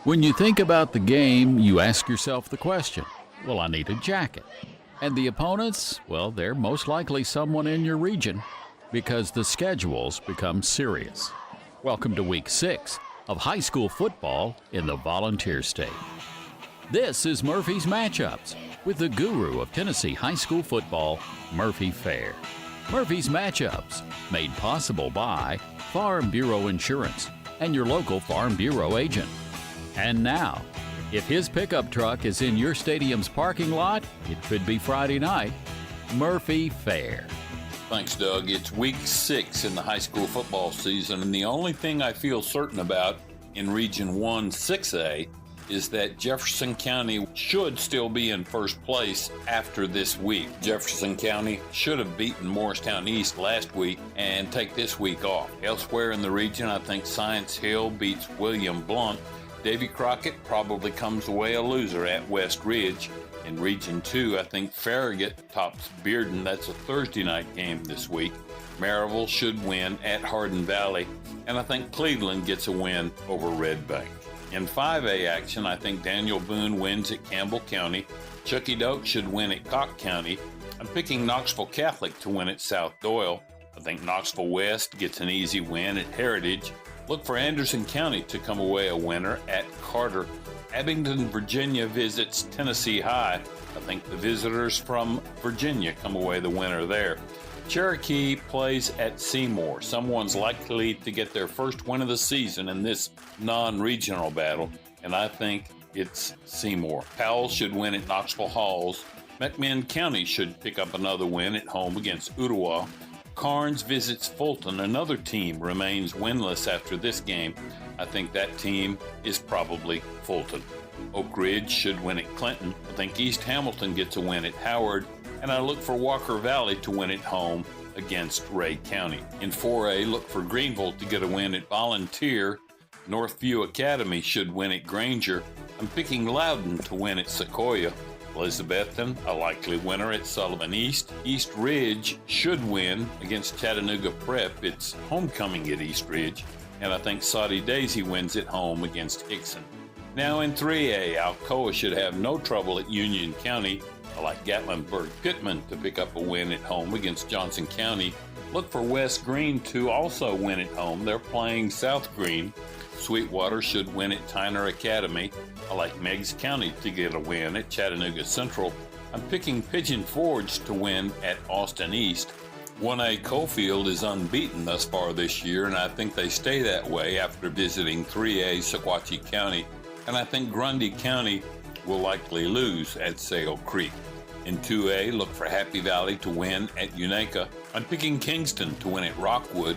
When you think about the game, you ask yourself the question, well, I need a jacket. And the opponents, well, they're most likely someone in your region because the schedules become serious. Welcome to Week 6 of high school football in the Volunteer State. This is Murphy's Matchups with the guru of Tennessee high school football, Murphy Fair. Murphy's Matchups, made possible by Farm Bureau Insurance and your local Farm Bureau agent. And now, if his pickup truck is in your stadium's parking lot, it could be Friday night, Murphy Fair. Thanks, Doug. It's week 6 in the high school football season, and the only thing I feel certain about in Region 1 6A is that Jefferson County should still be in first place after this week. Jefferson County should have beaten Morristown East last week and take this week off. Elsewhere in the region, I think Science Hill beats William Blount. Davy Crockett probably comes away a loser at West Ridge. In Region 2, I think Farragut tops Bearden. That's a Thursday night game this week. Maryville should win at Hardin Valley. And I think Cleveland gets a win over Red Bank. In 5A action, I think Daniel Boone wins at Campbell County. Chucky Doak should win at Cocke County. I'm picking Knoxville Catholic to win at South Doyle. I think Knoxville West gets an easy win at Heritage. Look for Anderson County to come away a winner at Carter. Abingdon, Virginia visits Tennessee High. I think the visitors from Virginia come away the winner there. Cherokee plays at Seymour. Someone's likely to get their first win of the season in this non-regional battle, and I think it's Seymour. Powell should win at Knoxville Halls. McMinn County should pick up another win at home against Ottawa. Carnes visits Fulton. Another team remains winless after this game. I think that team is probably Fulton. Oak Ridge should win at Clinton. I think East Hamilton gets a win at Howard. And I look for Walker Valley to win at home against Ray County. In 4A, look for Greenville to get a win at Volunteer. Northview Academy should win at Granger. I'm picking Loudon to win at Sequoia. Elizabethton, a likely winner at Sullivan East. East Ridge should win against Chattanooga Prep. It's homecoming at East Ridge. And I think Soddy Daisy wins at home against Hickson. Now in 3A, Alcoa should have no trouble at Union County. I like Gatlinburg Pittman to pick up a win at home against Johnson County. Look for West Green to also win at home. They're playing South Green. Sweetwater should win at Tyner Academy. I like Meigs County to get a win at Chattanooga Central. I'm picking Pigeon Forge to win at Austin East. 1A Cofield is unbeaten thus far this year, and I think they stay that way after visiting 3A Sequatchie County. And I think Grundy County will likely lose at Sale Creek. In 2A, look for Happy Valley to win at Unaka. I'm picking Kingston to win at Rockwood.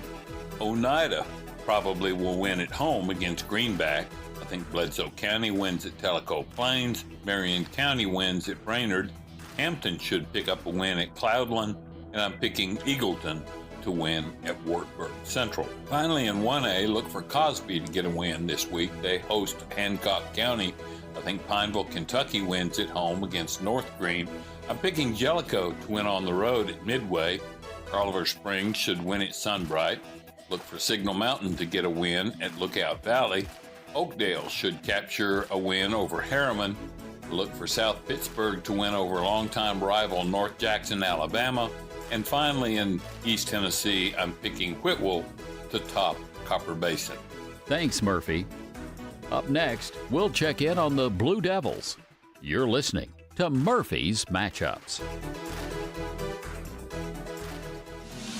Oneida probably will win at home against Greenback. I think Bledsoe County wins at Tellico Plains. Marion County wins at Brainerd. Hampton should pick up a win at Cloudland. And I'm picking Eagleton to win at Wartburg Central. Finally, in 1A, look for Cosby to get a win this week. They host Hancock County. I think Pineville, Kentucky wins at home against North Green. I'm picking Jellicoe to win on the road at Midway. Carver Springs should win at Sunbright. Look for Signal Mountain to get a win at Lookout Valley. Oakdale should capture a win over Harriman. Look for South Pittsburgh to win over longtime rival North Jackson, Alabama. And finally, in East Tennessee, I'm picking Whitwell to top Copper Basin. Thanks, Murphy. Up next, we'll check in on the Blue Devils. You're listening to Murphy's Matchups.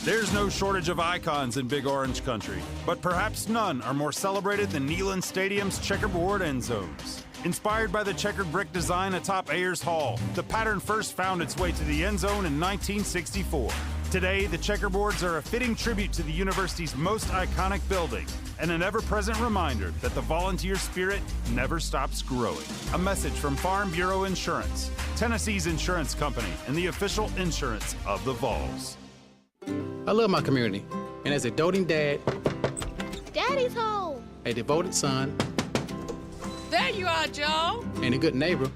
There's no shortage of icons in Big Orange Country, but perhaps none are more celebrated than Neyland Stadium's checkerboard end zones. Inspired by the checkered brick design atop Ayers Hall, the pattern first found its way to the end zone in 1964. Today, the checkerboards are a fitting tribute to the university's most iconic building and an ever-present reminder that the volunteer spirit never stops growing. A message from Farm Bureau Insurance, Tennessee's insurance company, and the official insurance of the Vols. I love my community, and as a doting dad, Daddy's home, a devoted son, there you are, Joe, and a good neighbor,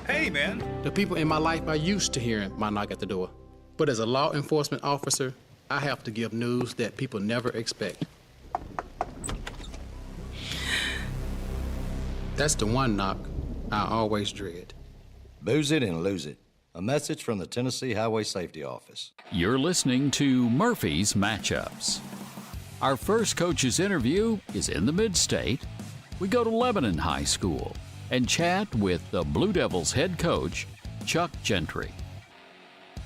hey, man, the people in my life are used to hearing my knock at the door. But as a law enforcement officer, I have to give news that people never expect. That's the one knock I always dread. Booze it and lose it. A message from the Tennessee Highway Safety Office. You're listening to Murphy's Matchups. Our first coach's interview is in the Mid-State. We go to Lebanon High School and chat with the Blue Devils head coach, Chuck Gentry.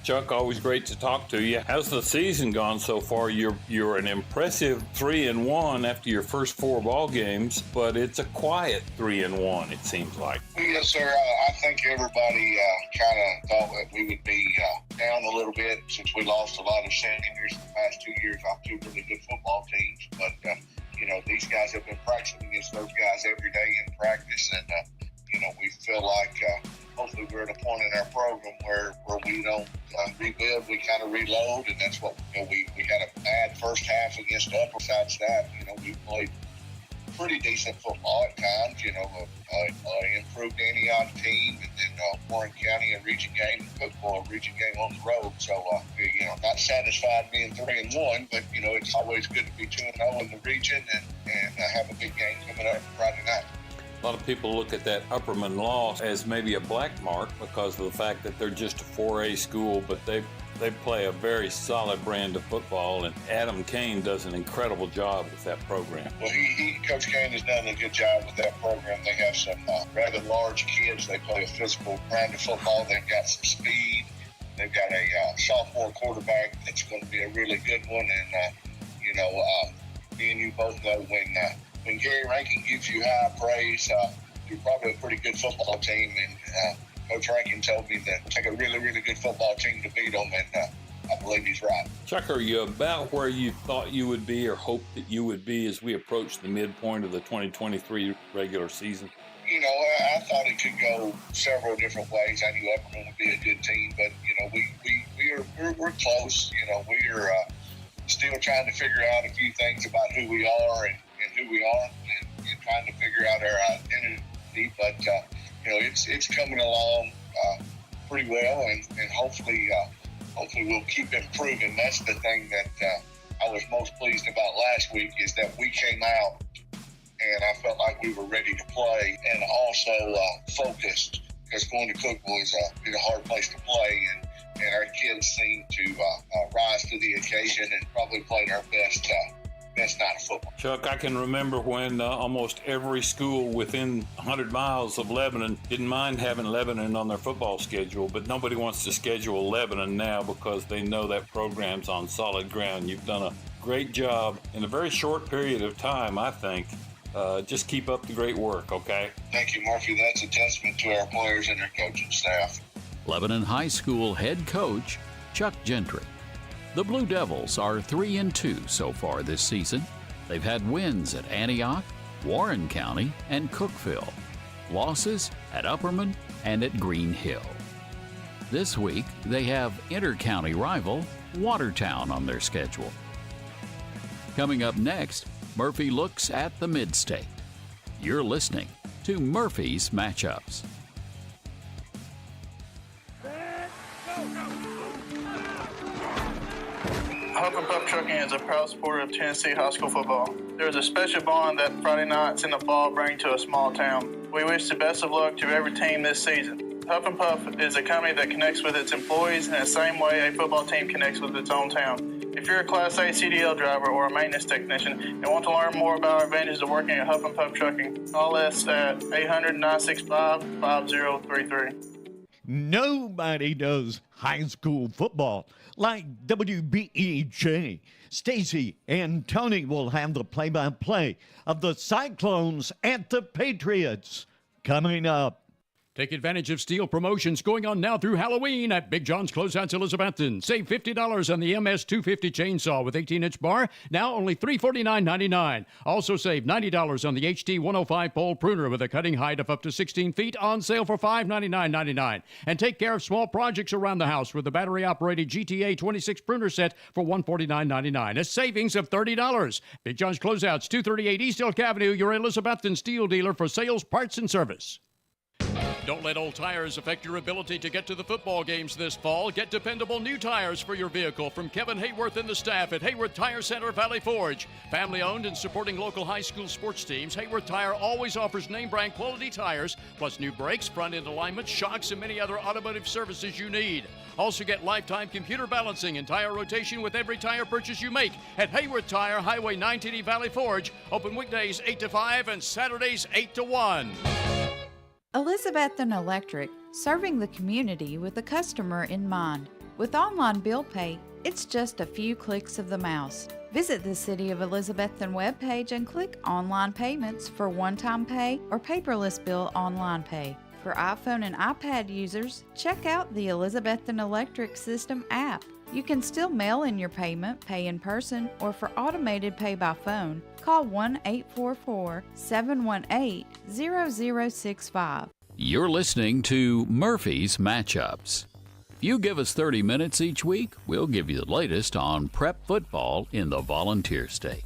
Chuck, always great to talk to you. How's the season gone so far? You're an impressive 3-1 after your first 4 ball games, but it's a quiet 3-1, it seems like. Yes, sir. I think everybody kind of thought that we would be down a little bit since we lost a lot of seniors the past 2 years off 2 really good football teams. But, these guys have been practicing against those guys every day in practice, and, we feel like hopefully we're at a point in our program where we don't rebuild, we kind of reload, and that's what we had a bad first half against the upper side staff. We played pretty decent football at times, improved Antioch team, and then Warren County a region game, Cookville a region game on the road. So, not satisfied being 3-1, but, it's always good to be 2-0 in the region and have a big game coming up Friday night. A lot of people look at that Upperman loss as maybe a black mark because of the fact that they're just a 4A school, but they play a very solid brand of football, and Adam Kane does an incredible job with that program. Well, Coach Kane has done a good job with that program. They have some rather large kids. They play a physical brand of football. They've got some speed. They've got a sophomore quarterback that's going to be a really good one, and me and you both know when Gary Rankin gives you high praise, you're probably a pretty good football team, and Coach Rankin told me that it take a really, really good football team to beat them, and I believe he's right. Chuck, are you about where you thought you would be or hoped that you would be as we approach the midpoint of the 2023 regular season? I thought it could go several different ways. I knew Upperman would be a good team, but, we're close. We're still trying to figure out a few things about who we are and who we are, and trying to figure out our identity, but it's coming along pretty well, and hopefully we'll keep improving. That's the thing that I was most pleased about last week, is that we came out and I felt like we were ready to play, and also focused, because going to Cookville is a hard place to play, and our kids seemed to rise to the occasion and probably played our best night of football. Chuck, I can remember when almost every school within 100 miles of Lebanon didn't mind having Lebanon on their football schedule, but nobody wants to schedule Lebanon now because they know that program's on solid ground. You've done a great job in a very short period of time, I think. Just keep up the great work, okay? Thank you, Murphy. That's a testament to our players and their coaching staff. Lebanon High School head coach, Chuck Gentry. The Blue Devils are 3-2 so far this season. They've had wins at Antioch, Warren County, and Cookville. Losses at Upperman and at Green Hill. This week, they have inter-county rival Watertown on their schedule. Coming up next, Murphy looks at the Mid-State. You're listening to Murphy's Matchups. Huff and Puff Trucking is a proud supporter of Tennessee high school football. There is a special bond that Friday nights in the fall bring to a small town. We wish the best of luck to every team this season. Huff and Puff is a company that connects with its employees in the same way a football team connects with its own town. If you're a Class A CDL driver or a maintenance technician and want to learn more about our advantages of working at Huff and Puff Trucking, call us at 800-965-5033. Nobody does high school football like WBEJ. Stacy and Tony will have the play-by-play of the Cyclones at the Patriots coming up. Take advantage of steel promotions going on now through Halloween at Big John's Closeouts Elizabethton. Save $50 on the MS-250 chainsaw with 18-inch bar, now only $349.99. Also save $90 on the HT-105 pole pruner with a cutting height of up to 16 feet, on sale for $599.99. And take care of small projects around the house with the battery-operated GTA 26 pruner set for $149.99. A savings of $30. Big John's Closeouts, 238 East Elk Avenue, your Elizabethton steel dealer for sales, parts, and service. Don't let old tires affect your ability to get to the football games this fall. Get dependable new tires for your vehicle from Kevin Hayworth and the staff at Hayworth Tire Center Valley Forge. Family owned and supporting local high school sports teams, Hayworth Tire always offers name brand quality tires, plus new brakes, front end alignment, shocks, and many other automotive services you need. Also get lifetime computer balancing and tire rotation with every tire purchase you make at Hayworth Tire, Highway 980 Valley Forge. Open weekdays 8 to 5 and Saturdays 8 to 1. Elizabethan Electric, serving the community with the customer in mind. With online bill pay, it's just a few clicks of the mouse. Visit the City of Elizabethan webpage and click Online Payments for one-time pay or paperless bill online pay. For iPhone and iPad users, check out the Elizabethan Electric System app. You can still mail in your payment, pay in person, or for automated pay by phone, call 1-844-718-0065. You're listening to Murphy's Matchups. If you give us 30 minutes each week, we'll give you the latest on prep football in the Volunteer State.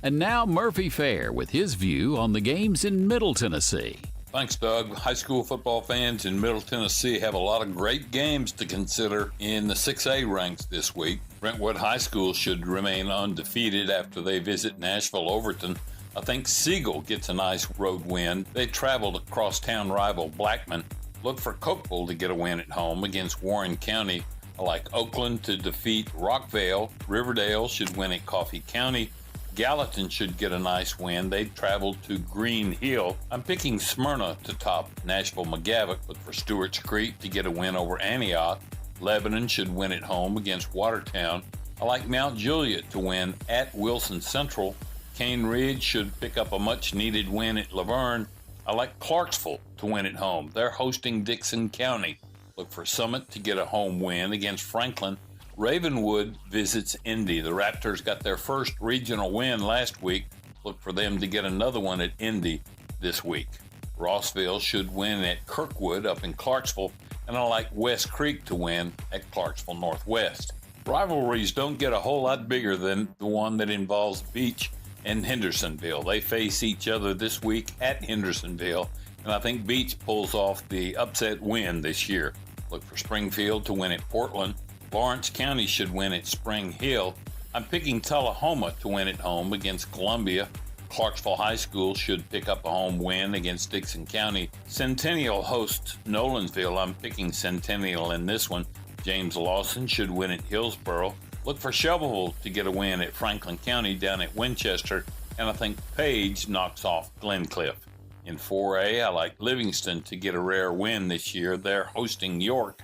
And now Murphy Fair with his view on the games in Middle Tennessee. Thanks, Doug. High school football fans in Middle Tennessee have a lot of great games to consider in the 6A ranks this week. Brentwood High School should remain undefeated after they visit Nashville Overton. I think Siegel gets a nice road win. They traveled across town rival Blackman. Look for Cokeville to get a win at home against Warren County. I like Oakland to defeat Rockvale. Riverdale should win at Coffee County. Gallatin should get a nice win. They traveled to Green Hill. I'm picking Smyrna to top Nashville McGavock, but for Stewart's Creek to get a win over Antioch. Lebanon should win at home against Watertown. I like Mount Juliet to win at Wilson Central. Cane Ridge should pick up a much-needed win at Laverne. I like Clarksville to win at home. They're hosting Dixon County. Look for Summit to get a home win against Franklin. Ravenwood visits Indy. The Raptors got their first regional win last week. Look for them to get another one at Indy this week. Rossville should win at Kirkwood up in Clarksville, and I like West Creek to win at Clarksville Northwest. Rivalries don't get a whole lot bigger than the one that involves Beach and Hendersonville. They face each other this week at Hendersonville, and I think Beach pulls off the upset win this year. Look for Springfield to win at Portland. Lawrence County should win at Spring Hill. I'm picking Tullahoma to win at home against Columbia. Clarksville High School should pick up a home win against Dixon County. Centennial hosts Nolensville. I'm picking Centennial in this one. James Lawson should win at Hillsboro. Look for Shelbyville to get a win at Franklin County down at Winchester. And I think Page knocks off Glencliff. In 4A, I like Livingston to get a rare win this year. They're hosting York.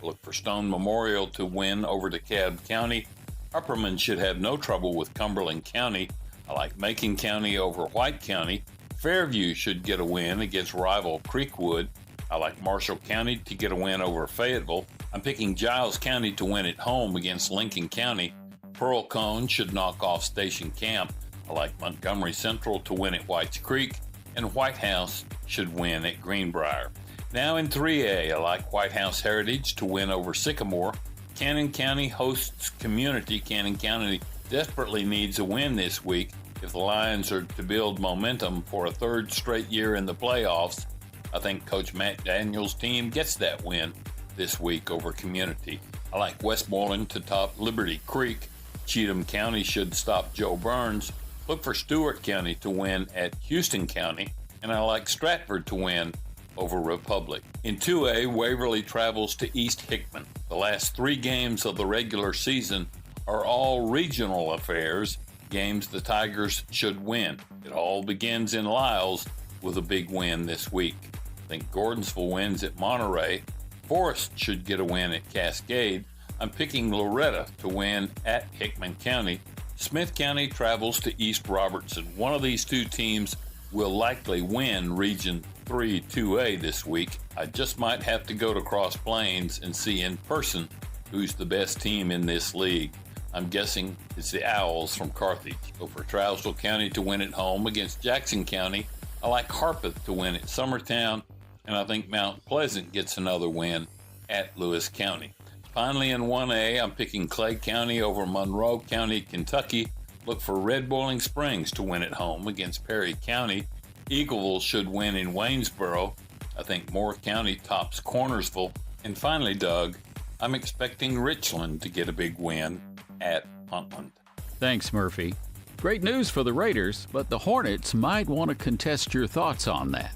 Look for Stone Memorial to win over DeKalb County. Upperman should have no trouble with Cumberland County. I like Macon County over White County. Fairview should get a win against rival Creekwood. I like Marshall County to get a win over Fayetteville. I'm picking Giles County to win at home against Lincoln County. Pearl Cone should knock off Station Camp. I like Montgomery Central to win at Whites Creek. And White House should win at Greenbrier. Now in 3A, I like White House Heritage to win over Sycamore. Cannon County hosts Community. Cannon County desperately needs a win this week if the Lions are to build momentum for a third straight year in the playoffs. I think Coach Matt Daniels' team gets that win this week over Community. I like Westmoreland to top Liberty Creek. Cheatham County should stop Joe Burns. Look for Stewart County to win at Houston County. And I like Stratford to win over Republic. In 2A, Waverly travels to East Hickman. The last 3 games of the regular season are all regional affairs, games the Tigers should win. It all begins in Lyles with a big win this week. I think Gordonsville wins at Monterey. Forest should get a win at Cascade. I'm picking Loretta to win at Hickman County. Smith County travels to East Robertson. One of these two teams will likely win Region 3 2A this week. I just might have to go to Cross Plains and see in person who's the best team in this league. I'm guessing it's the Owls from Carthage. Go for Trousdale County to win at home against Jackson County. I like Harpeth to win at Summertown, and I think Mount Pleasant gets another win at Lewis County. Finally, in 1A, I'm picking Clay County over Monroe County, Kentucky. Look for Red Boiling Springs to win at home against Perry County. Eagleville should win in Waynesboro. I think Moore County tops Cornersville. And finally, Doug, I'm expecting Richland to get a big win at Huntland. Thanks, Murphy. Great news for the Raiders, but the Hornets might want to contest your thoughts on that.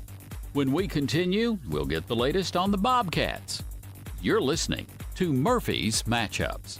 When we continue, we'll get the latest on the Bobcats. You're listening to Murphy's Matchups.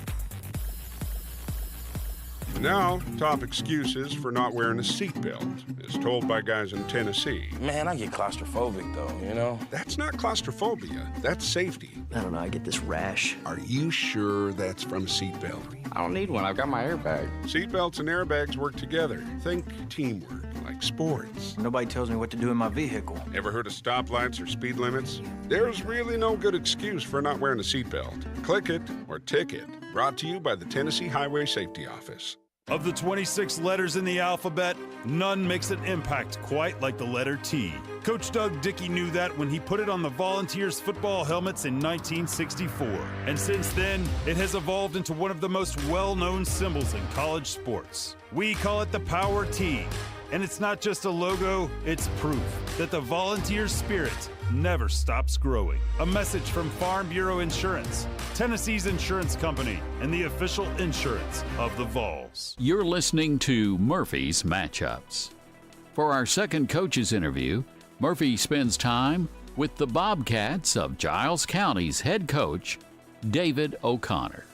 Now, top excuses for not wearing a seatbelt, as told by guys in Tennessee. Man, I get claustrophobic, though, you know? That's not claustrophobia. That's safety. I don't know, I get this rash. Are you sure that's from a seatbelt? I don't need one. I've got my airbag. Seatbelts and airbags work together. Think teamwork, like sports. Nobody tells me what to do in my vehicle. Ever heard of stoplights or speed limits? There's really no good excuse for not wearing a seatbelt. Click it or ticket. Brought to you by the Tennessee Highway Safety Office. Of the 26 letters in the alphabet, none makes an impact quite like the letter T. Coach Doug Dickey knew that when he put it on the Volunteers football helmets in 1964. And since then, it has evolved into one of the most well-known symbols in college sports. We call it the Power T. And it's not just a logo, it's proof that the Volunteer spirit never stops growing. A message from Farm Bureau Insurance, Tennessee's insurance company, and the official insurance of the Vols. You're listening to Murphy's Matchups. For our second coach's interview, Murphy spends time with the Bobcats of Giles County's head coach, David O'Connor.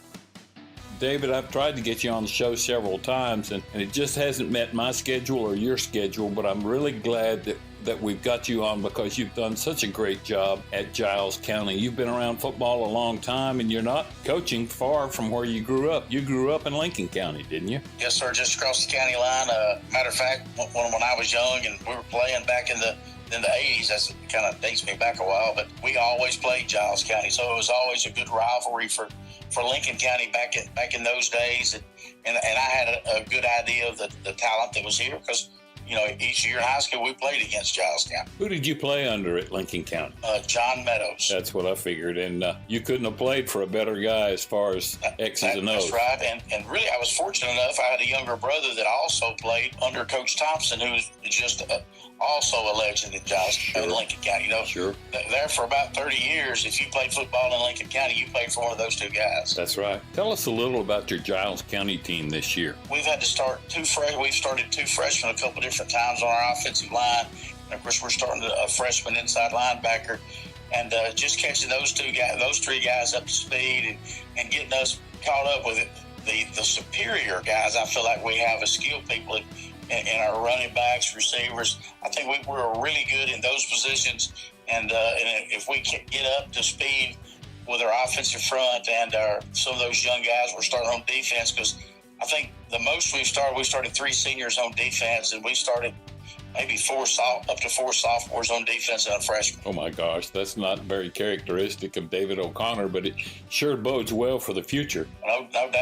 David, I've tried to get you on the show several times, and it just hasn't met my schedule or your schedule, but I'm really glad that we've got you on because you've done such a great job at Giles County. You've been around football a long time, and you're not coaching far from where you grew up. You grew up in Lincoln County, didn't you? Yes, sir, just across the county line. Matter of fact, when I was young and we were playing back in the 80s, that kind of dates me back a while, but we always played Giles County, so it was always a good rivalry for Lincoln County back in those days, and I had a good idea of the talent that was here because, you know, each year in high school we played against Giles County. Who did you play under at Lincoln County? John Meadows. That's what I figured, and you couldn't have played for a better guy as far as X's and O's. That's right, and really I was fortunate enough. I had a younger brother that also played under Coach Thompson, who's just also a legend in Giles in Lincoln County. You know, sure. There for about 30 years, if you played football in Lincoln County, you played for one of those two guys. That's right. Tell us a little about your Giles County team this year. We've had to start we've started two freshmen a couple different times on our offensive line. And of course, we're starting a freshman inside linebacker, and just catching those three guys up to speed and getting us caught up with it. The superior guys, I feel like we have as skilled people in our running backs, receivers. I think we're really good in those positions, and if we can get up to speed with our offensive front and some of those young guys we're starting on defense, because I think the most we started 3 seniors on defense, and we started maybe up to 4 sophomores on defense and a freshman. Oh my gosh, that's not very characteristic of David O'Connor, but it sure bodes well for the future. No doubt,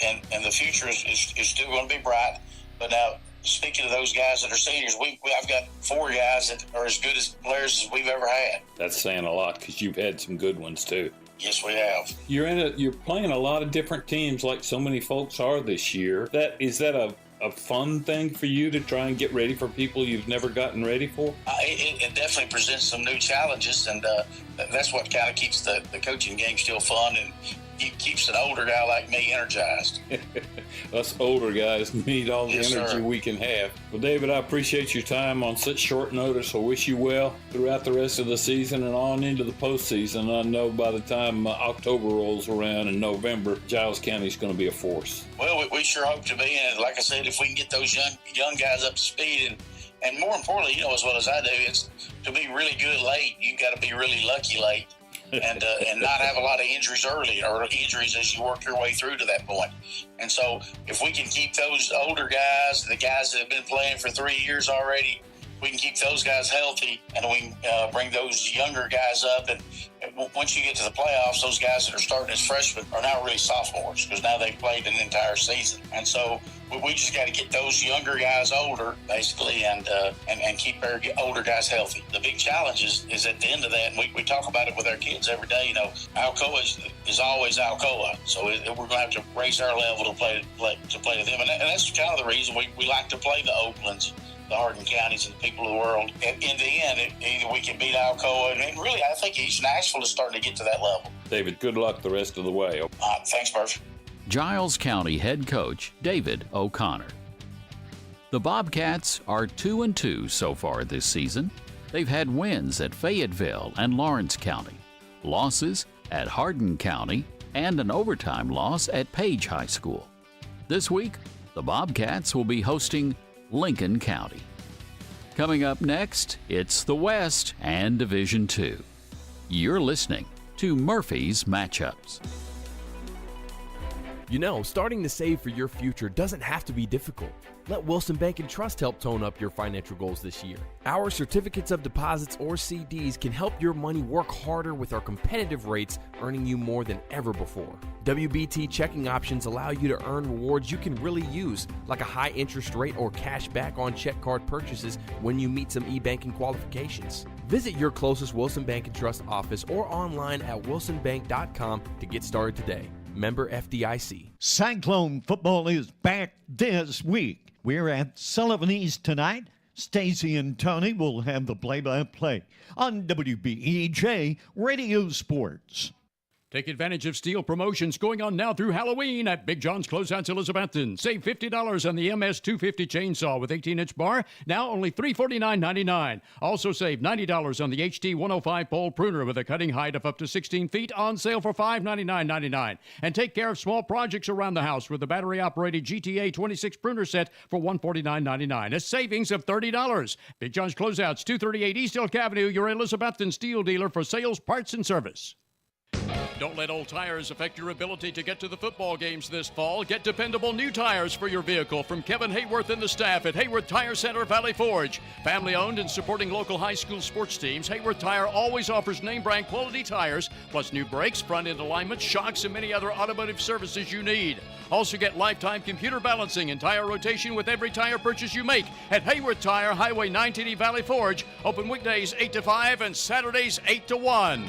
and the future is still going to be bright. But now, speaking of those guys that are seniors, I've got 4 guys that are as good as players as we've ever had. That's saying a lot because you've had some good ones too. Yes, we have. You're playing a lot of different teams like so many folks are this year. Is that a fun thing for you to try and get ready for people you've never gotten ready for? It definitely presents some new challenges, and that's what kind of keeps the coaching game still fun and keeps an older guy like me energized. Us older guys need all the Yes, energy sir. we can have. Well, David, I appreciate your time on such short notice. I wish you well throughout the rest of the season and on into the postseason. I know by the time October rolls around in November, Giles County is going to be a force. Well, we sure hope to be, and like I said, if we can get those young guys up to speed, and more importantly, you know as well as I do, it's to be really good late. You've got to be really lucky late. and not have a lot of injuries early or injuries as you work your way through to that point. And so if we can keep those older guys, the guys that have been playing for 3 years already, we can keep those guys healthy, and we can bring those younger guys up. And once you get to the playoffs, those guys that are starting as freshmen are now really sophomores because now they've played an entire season. And so we just got to get those younger guys older, basically, and keep our older guys healthy. The big challenge is at the end of that, and we talk about it with our kids every day. You know, Alcoa is always Alcoa, so we're going to have to raise our level to play with them. And that's kind of the reason we like to play the Oaklands the Hardin counties and the people of the world. In the end, either we can beat Alcoa, and really, I think East Nashville is starting to get to that level. David, good luck the rest of the way. Thanks, Murphy. Giles County head coach David O'Connor. The Bobcats are 2-2 so far this season. They've had wins at Fayetteville and Lawrence County, losses at Hardin County, and an overtime loss at Page High School. This week, the Bobcats will be hosting Lincoln County. Coming up next, it's the West and Division II. You're listening to Murphy's Matchups. You know, starting to save for your future doesn't have to be difficult. Let Wilson Bank and Trust help tone up your financial goals this year. Our certificates of deposits or CDs can help your money work harder with our competitive rates, earning you more than ever before. WBT checking options allow you to earn rewards you can really use, like a high interest rate or cash back on check card purchases when you meet some e-banking qualifications. Visit your closest Wilson Bank and Trust office or online at wilsonbank.com to get started today. Member FDIC. Cyclone football is back this week. We're at Sullivan East tonight. Stacy and Tony will have the play-by-play on WBEJ Radio Sports. Take advantage of steel promotions going on now through Halloween at Big John's Closeouts Elizabethton. Save $50 on the MS-250 chainsaw with 18-inch bar, now only $349.99. Also save $90 on the HT-105 pole pruner with a cutting height of up to 16 feet, on sale for $599.99. And take care of small projects around the house with the battery-operated GTA 26 pruner set for $149.99. A savings of $30. Big John's Closeouts, 238 East Elk Avenue, your Elizabethton steel dealer for sales, parts, and service. Don't let old tires affect your ability to get to the football games this fall. Get dependable new tires for your vehicle from Kevin Hayworth and the staff at Hayworth Tire Center, Valley Forge. Family owned and supporting local high school sports teams, Hayworth Tire always offers name brand quality tires, plus new brakes, front end alignment, shocks, and many other automotive services you need. Also get lifetime computer balancing and tire rotation with every tire purchase you make at Hayworth Tire, Highway 980 Valley Forge. Open weekdays 8 to 5 and Saturdays 8 to 1.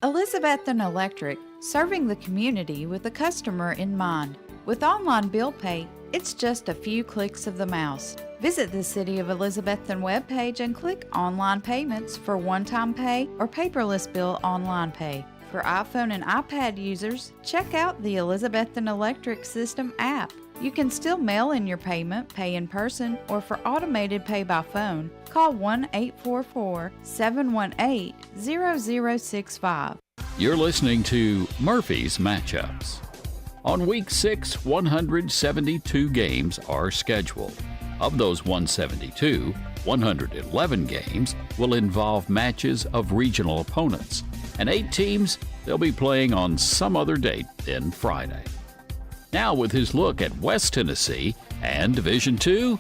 Elizabethton Electric, serving the community with the customer in mind. With online bill pay, it's just a few clicks of the mouse. Visit the City of Elizabethton webpage and click Online Payments for one-time pay or paperless bill online pay. For iPhone and iPad users, check out the Elizabethton Electric System app. You can still mail in your payment, pay in person, or for automated pay by phone, call 1-844-718-0065. You're listening to Murphy's Matchups. On Week 6, 172 games are scheduled. Of those 172, 111 games will involve matches of regional opponents, and 8 teams they'll be playing on some other date than Friday. Now with his look at West Tennessee and Division II,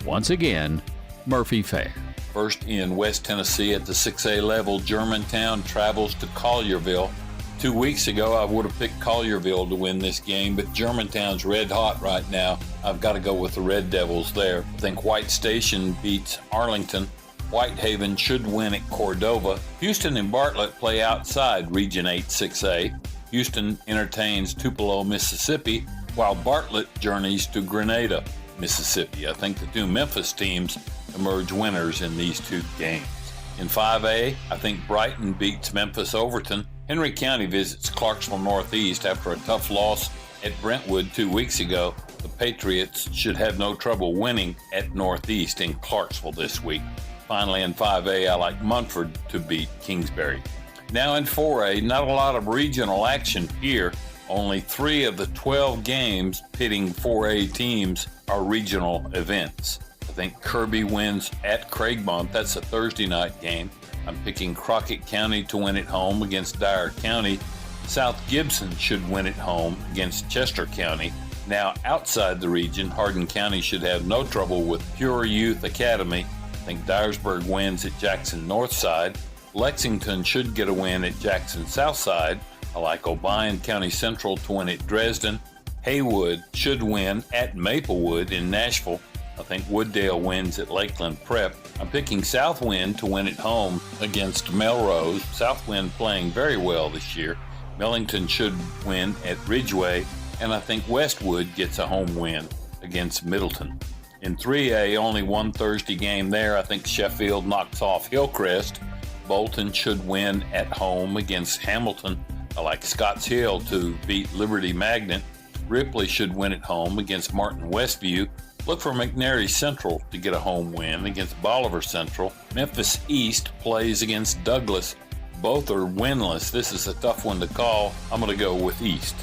once again, Murphy Fair. First in West Tennessee at the 6A level, Germantown travels to Collierville. 2 weeks ago, I would have picked Collierville to win this game, but Germantown's red hot right now. I've got to go with the Red Devils there. I think White Station beats Arlington. Whitehaven should win at Cordova. Houston and Bartlett play outside Region 8 6A. Houston entertains Tupelo, Mississippi, while Bartlett journeys to Grenada, Mississippi. I think the two Memphis teams emerge winners in these two games. In 5A, I think Brighton beats Memphis Overton. Henry County visits Clarksville Northeast after a tough loss at Brentwood 2 weeks ago. The Patriots should have no trouble winning at Northeast in Clarksville this week. Finally, in 5A, I like Munford to beat Kingsbury. Now in 4A, not a lot of regional action here. Only 3 of the 12 games pitting 4A teams are regional events. I think Kirby wins at Craigmont. That's a Thursday night game. I'm picking Crockett County to win at home against Dyer County. South Gibson should win at home against Chester County. Now outside the region, Hardin County should have no trouble with Pure Youth Academy. I think Dyersburg wins at Jackson Northside. Lexington should get a win at Jackson Southside. I like Obion County Central to win at Dresden. Haywood should win at Maplewood in Nashville. I think Wooddale wins at Lakeland Prep. I'm picking Southwind to win at home against Melrose. Southwind playing very well this year. Millington should win at Ridgeway. And I think Westwood gets a home win against Middleton. In 3A, only one Thursday game there. I think Sheffield knocks off Hillcrest. Bolton should win at home against Hamilton. I like Scotts Hill to beat Liberty Magnet. Ripley should win at home against Martin Westview. Look for McNary Central to get a home win against Bolivar Central. Memphis East plays against Douglas. Both are winless. This is a tough one to call. I'm going to go with East.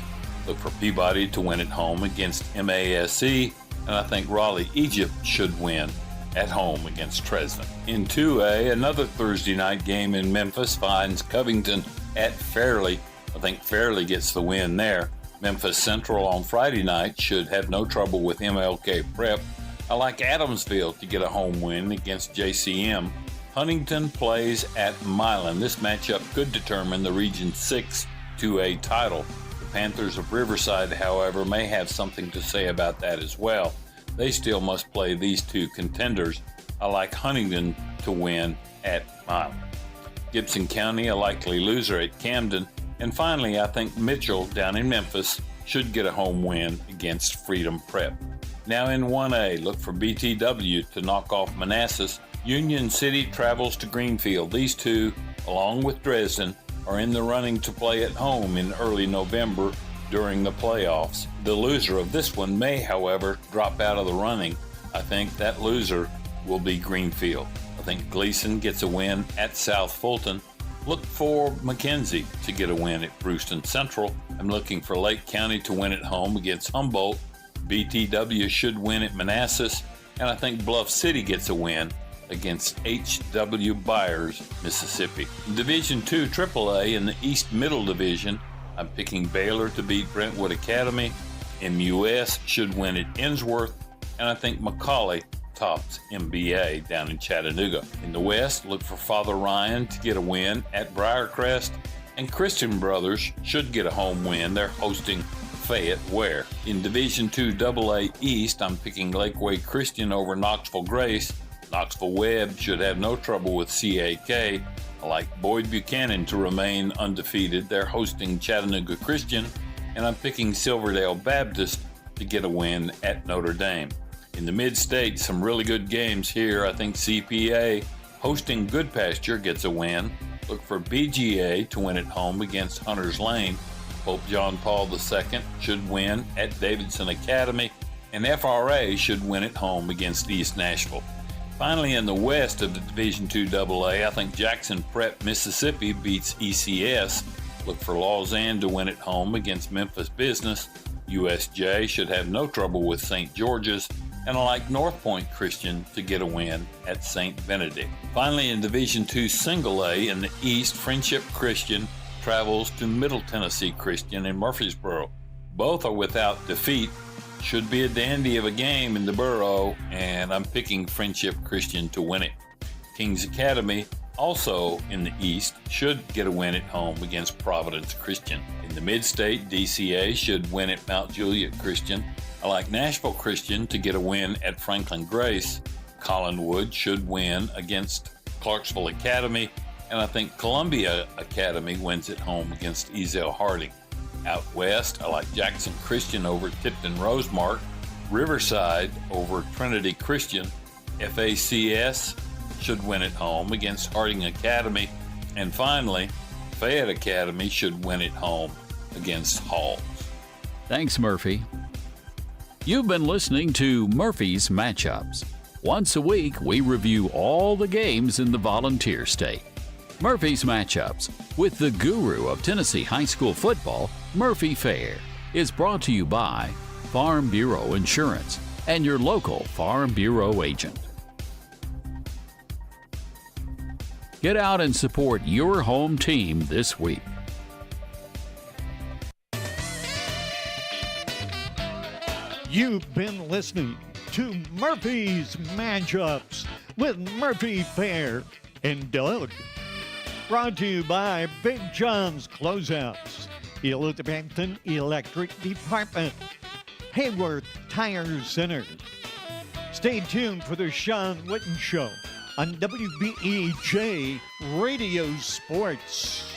Look for Peabody to win at home against MASC. And I think Raleigh Egypt should win at home against Tresvant. In 2A, another Thursday night game in Memphis finds Covington at Fairleigh. I think Fairleigh gets the win there. Memphis Central on Friday night should have no trouble with MLK Prep. I like Adamsville to get a home win against JCM. Huntington plays at Milan. This matchup could determine the Region 6 2A title. The Panthers of Riverside, however, may have something to say about that as well. They still must play these two contenders. I like Huntington to win at Milan. Gibson County, a likely loser at Camden. And finally, I think Mitchell down in Memphis should get a home win against Freedom Prep. Now in 1A, look for BTW to knock off Manassas. Union City travels to Greenfield. These two, along with Dresden, are in the running to play at home in early November during the playoffs. The loser of this one may, however, drop out of the running. I think that loser will be Greenfield. I think Gleason gets a win at South Fulton. Look for McKenzie to get a win at Brewston Central. I'm looking for Lake County to win at home against Humboldt. BTW should win at Manassas. And I think Bluff City gets a win against H.W. Byers, Mississippi. In Division II AAA in the East Middle Division, I'm picking Baylor to beat Brentwood Academy. MUS should win at Innsworth. And I think McCallie tops MBA down in Chattanooga. In the West, look for Father Ryan to get a win at Briarcrest, and Christian Brothers should get a home win. They're hosting Fayette Ware. In Division II AA East, I'm picking Lakeway Christian over Knoxville Grace. Knoxville Webb should have no trouble with CAK. I like Boyd Buchanan to remain undefeated. They're hosting Chattanooga Christian, and I'm picking Silverdale Baptist to get a win at Notre Dame. In the Mid-State, some really good games here. I think CPA hosting Good Pasture gets a win. Look for BGA to win at home against Hunter's Lane. Pope John Paul II should win at Davidson Academy. And FRA should win at home against East Nashville. Finally, in the West of the Division II AA, I think Jackson Prep, Mississippi beats ECS. Look for Lausanne to win at home against Memphis Business. USJ should have no trouble with St. George's. And I like North Point Christian to get a win at St. Benedict. Finally, in Division II Single A in the East, Friendship Christian travels to Middle Tennessee Christian in Murfreesboro. Both are without defeat. Should be a dandy of a game in the borough, and I'm picking Friendship Christian to win it. Kings Academy, also in the East, should get a win at home against Providence Christian. In the Mid-State, DCA should win at Mount Juliet Christian. I like Nashville Christian to get a win at Franklin Grace. Collinwood should win against Clarksville Academy. And I think Columbia Academy wins at home against Ezel Harding. Out west, I like Jackson Christian over Tipton Rosemark. Riverside over Trinity Christian. FACS should win at home against Harding Academy. And finally, Fayette Academy should win at home against Halls. Thanks, Murphy. You've been listening to Murphy's Matchups. Once a week, we review all the games in the Volunteer State. Murphy's Matchups with the guru of Tennessee high school football, Murphy Fair, is brought to you by Farm Bureau Insurance and your local Farm Bureau agent. Get out and support your home team this week. You've been listening to Murphy's Matchups with Murphy Fair and Doug. Brought to you by Big John's Closeouts, Elizabethton Electric Department, Hayworth Tire Center. Stay tuned for the Sean Witten Show on WBEJ Radio Sports.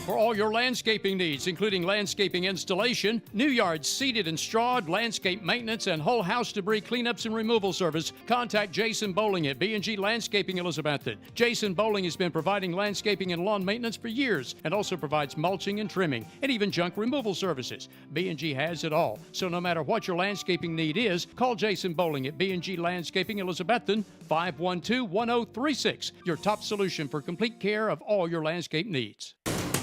For all all your landscaping needs, including landscaping installation, new yards seeded and strawed, landscape maintenance, and whole house debris cleanups and removal service, contact Jason Bowling at B&G Landscaping Elizabethton. Jason Bowling has been providing landscaping and lawn maintenance for years and also provides mulching and trimming and even junk removal services. B&G has it all. So no matter what your landscaping need is, call Jason Bowling at B&G Landscaping Elizabethton, 512-1036. Your top solution for complete care of all your landscape needs.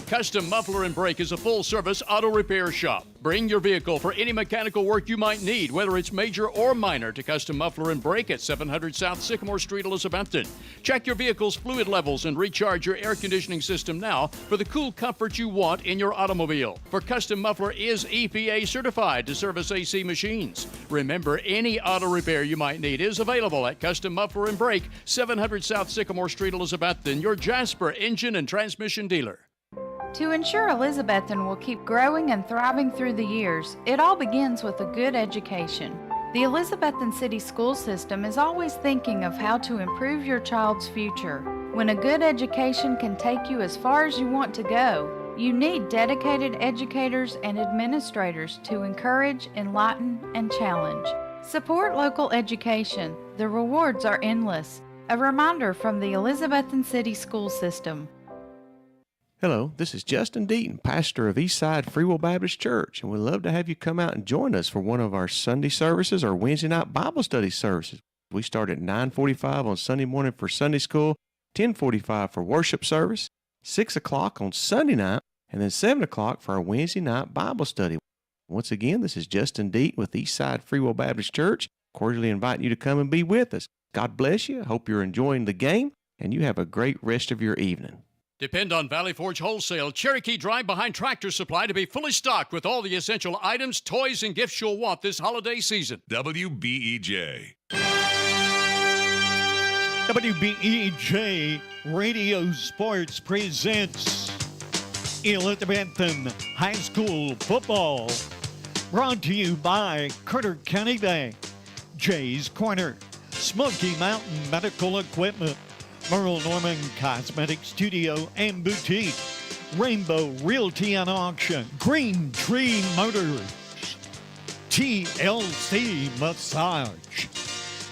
Custom Muffler and Brake is a full-service auto repair shop. Bring your vehicle for any mechanical work you might need, whether it's major or minor, to Custom Muffler and Brake at 700 South Sycamore Street, Elizabethton. Check your vehicle's fluid levels and recharge your air conditioning system now for the cool comfort you want in your automobile. For Custom Muffler is EPA certified to service AC machines. Remember, any auto repair you might need is available at Custom Muffler and Brake, 700 South Sycamore Street, Elizabethton, your Jasper engine and transmission dealer. To ensure Elizabethton will keep growing and thriving through the years, it all begins with a good education. The Elizabethton City School System is always thinking of how to improve your child's future. When a good education can take you as far as you want to go, you need dedicated educators and administrators to encourage, enlighten, and challenge. Support local education. The rewards are endless. A reminder from the Elizabethton City School System. Hello, this is Justin Deaton, pastor of Eastside Free Will Baptist Church, and we'd love to have you come out and join us for one of our Sunday services or Wednesday night Bible study services. We start at 9:45 on Sunday morning for Sunday school, 10:45 for worship service, 6 o'clock on Sunday night, and then 7 o'clock for our Wednesday night Bible study. Once again, this is Justin Deaton with Eastside Free Will Baptist Church, cordially inviting you to come and be with us. God bless you. Hope you're enjoying the game, and you have a great rest of your evening. Depend on Valley Forge Wholesale Cherokee Drive behind Tractor Supply to be fully stocked with all the essential items, toys, and gifts you'll want this holiday season. WBEJ. WBEJ Radio Sports presents Elizabethton High School Football. Brought to you by Carter County Bank, Jay's Corner, Smoky Mountain Medical Equipment, Merle Norman Cosmetic Studio and Boutique, Rainbow Realty and Auction, Green Tree Motors, TLC Massage,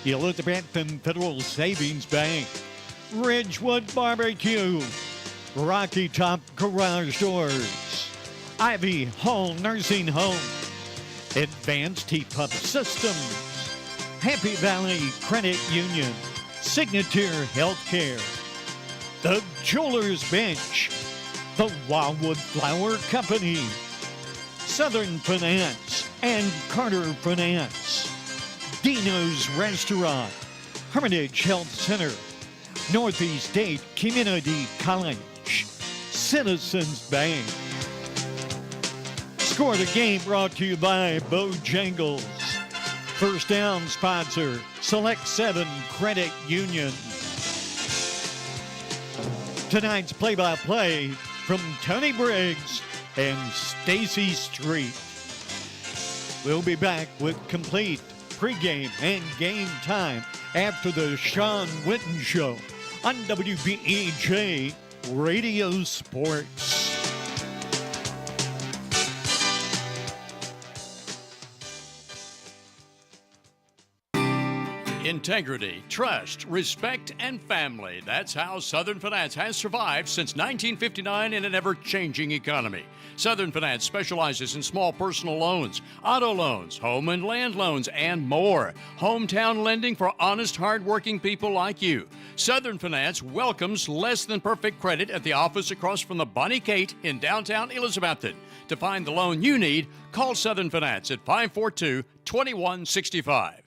Elizabethton Federal Savings Bank, Ridgewood Barbecue, Rocky Top Garage Doors, Ivy Hall Nursing Home, Advanced Heat Pump Systems, Happy Valley Credit Union, Signature Healthcare, The Jewelers Bench, The Wildwood Flower Company, Southern Finance and Carter Finance, Dino's Restaurant, Hermitage Health Center, Northeast State Community College, Citizens Bank. Score the Game brought to you by Bojangles. First Down sponsor, Select 7 Credit Union. Tonight's play-by-play from Tony Briggs and Stacy Street. We'll be back with complete pregame and game time after the Sean Witten Show on WBEJ Radio Sports. Integrity, trust, respect, and family. That's how Southern Finance has survived since 1959 in an ever-changing economy. Southern Finance specializes in small personal loans, auto loans, home and land loans, and more. Hometown lending for honest, hard-working people like you. Southern Finance welcomes less than perfect credit at the office across from the Bonnie Kate in downtown Elizabethton. To find the loan you need, call Southern Finance at 542-2165.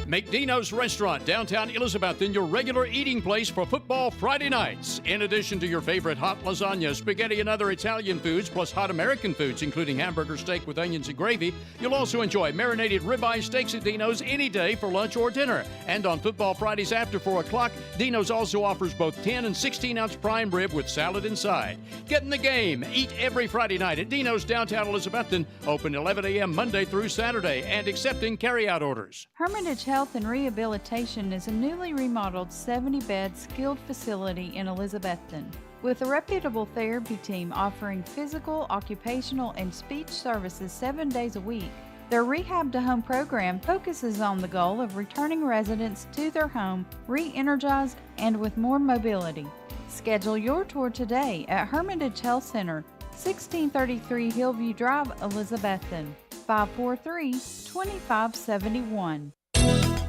Make Dino's Restaurant, downtown Elizabethton, your regular eating place for football Friday nights. In addition to your favorite hot lasagna, spaghetti, and other Italian foods, plus hot American foods, including hamburger steak with onions and gravy, you'll also enjoy marinated ribeye steaks at Dino's any day for lunch or dinner. And on football Fridays after 4 o'clock, Dino's also offers both 10 and 16-ounce prime rib with salad inside. Get in the game. Eat every Friday night at Dino's, downtown Elizabethton, open 11 a.m. Monday through Saturday, and accepting carry-out orders. Hermitage Health and Rehabilitation is a newly remodeled 70-bed skilled facility in Elizabethton. With a reputable therapy team offering physical, occupational, and speech services 7 days a week, their Rehab to Home program focuses on the goal of returning residents to their home re-energized and with more mobility. Schedule your tour today at Hermitage Health Center, 1633 Hillview Drive, Elizabethton, 543-2571.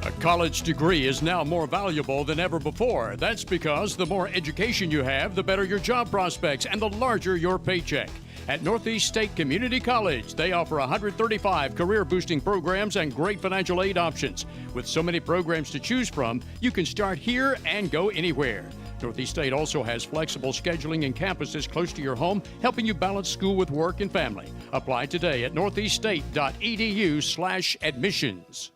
A college degree is now more valuable than ever before. That's because the more education you have, the better your job prospects and the larger your paycheck. At Northeast State Community College, they offer 135 career-boosting programs and great financial aid options. With so many programs to choose from, you can start here and go anywhere. Northeast State also has flexible scheduling and campuses close to your home, helping you balance school with work and family. Apply today at northeaststate.edu/admissions.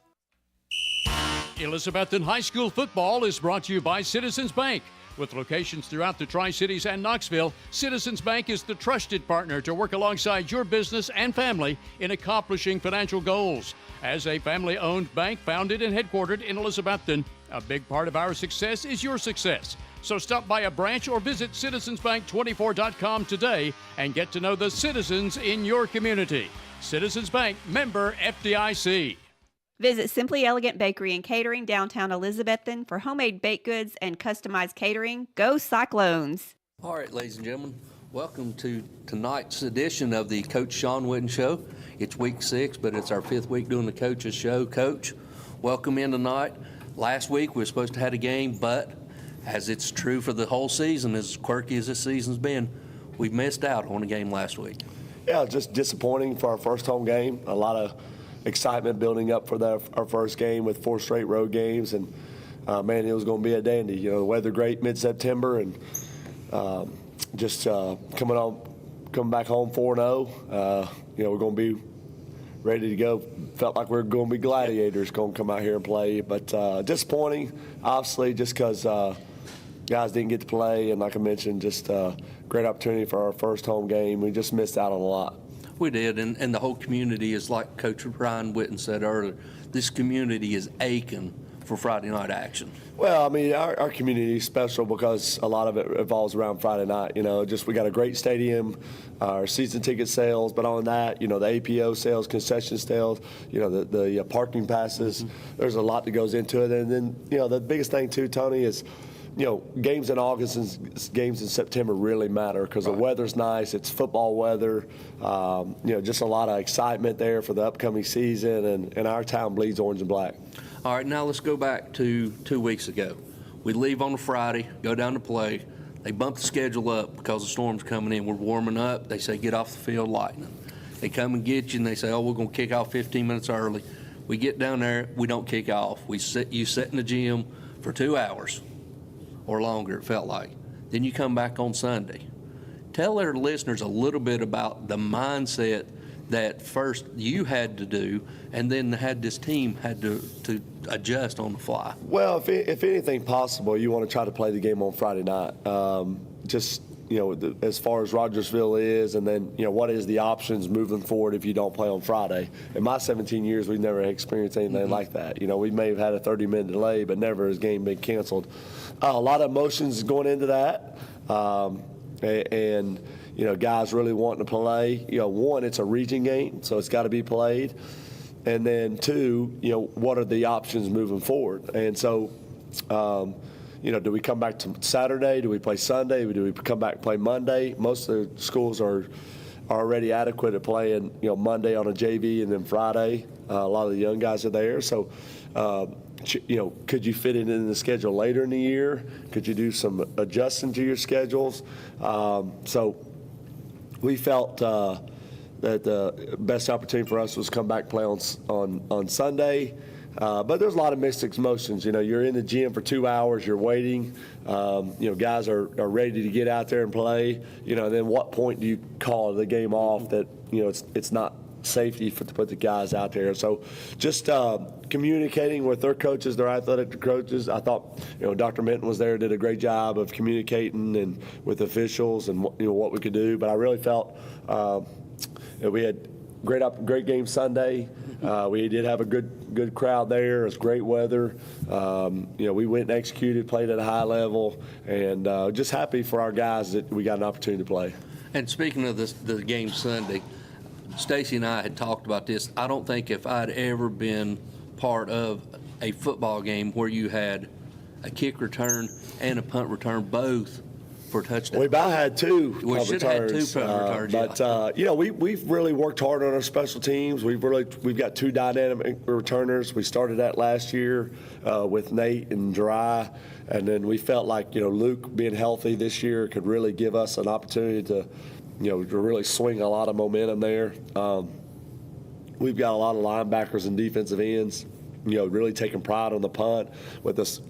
Elizabethton High School football is brought to you by Citizens Bank. With locations throughout the Tri-Cities and Knoxville, Citizens Bank is the trusted partner to work alongside your business and family in accomplishing financial goals. As a family-owned bank founded and headquartered in Elizabethton, a big part of our success is your success. So stop by a branch or visit citizensbank24.com today and get to know the citizens in your community. Citizens Bank, member FDIC. Visit Simply Elegant Bakery and Catering, downtown Elizabethton, for homemade baked goods and customized catering. Go Cyclones! All right, ladies and gentlemen, welcome to tonight's edition of the Coach Sean Witten Show. It's week 6, but it's our 5th week doing the Coach's Show. Coach, welcome in tonight. Last week we were supposed to have a game, but as it's true for the whole season, as quirky as this season's been, we missed out on a game last week. Yeah, just disappointing for our first home game. A lot of excitement building up for our first game with 4 straight road games, and man, it was going to be a dandy. You know, the weather great mid-September, and just coming back home 4-0. You know, we're going to be ready to go. Felt like we were going to be gladiators, going to come out here and play, but disappointing, obviously, just because guys didn't get to play, and like I mentioned, just a great opportunity for our first home game. We just missed out on a lot. We did, and the whole community is, like Coach Ryan Witten said earlier, this community is aching for Friday night action. Well, I mean, our community is special because a lot of it revolves around Friday night. You know, just we got a great stadium, our season ticket sales, but on that, you know, the APO sales, concession sales, you know, the parking passes. Mm-hmm. There's a lot that goes into it. And then, you know, the biggest thing too, Tony, is, you know, games in August and games in September really matter because the weather's nice. It's football weather. You know, just a lot of excitement there for the upcoming season, and our town bleeds orange and black. All right, now let's go back to 2 weeks ago. We leave on a Friday, go down to play. They bump the schedule up because the storm's coming in. We're warming up. They say, get off the field, lightning. They come and get you, and they say, oh, we're going to kick off 15 minutes early. We get down there, we don't kick off. You sit in the gym for 2 hours. Or longer, it felt like. Then you come back on Sunday. Tell our listeners a little bit about the mindset that first you had to do, and then this team had to adjust on the fly. Well, if anything possible, you want to try to play the game on Friday night. Just, you know, as far as Rogersville is, and then, you know, what is the options moving forward if you don't play on Friday? In my 17 years, we've never experienced anything like that. You know, we may have had a 30-minute delay, but never has game been canceled. A lot of emotions going into that, and you know, guys really wanting to play. You know, one, it's a region game, so it's got to be played, and then 2, you know, what are the options moving forward? And so, you know, do we come back to Saturday? Do we play Sunday? Do we come back and play Monday? Most of the schools are already adequate at playing, you know, Monday on a JV and then Friday. A lot of the young guys are there, so. You know, could you fit it in the schedule later in the year? Could you do some adjusting to your schedules? So we felt that the best opportunity for us was come back and play on Sunday. But there's a lot of mixed emotions. You know, you're in the gym for 2 hours, you're waiting. You know, guys are ready to get out there and play. You know, then what point do you call the game off that, you know, it's not safety to put the guys out there? So just communicating with their coaches, their athletic coaches. I thought, you know, Dr. Minton was there, did a great job of communicating and with officials and, you know, what we could do. But I really felt that we had great game Sunday. We did have a good crowd there. It was great weather. We went and executed, played at a high level, and just happy for our guys that we got an opportunity to play. And speaking of the game Sunday, Stacy and I had talked about this. I don't think if I'd ever been part of a football game where you had a kick return and a punt return both for a touchdown. We about had two We punt should have had returns. two punt returns. But we've really worked hard on our special teams. We've got two dynamic returners. We started that last year with Nate and Dry, and then we felt like Luke being healthy this year could really give us an opportunity to really swing a lot of momentum there. We've got a lot of linebackers and defensive ends, really taking pride on the punt with this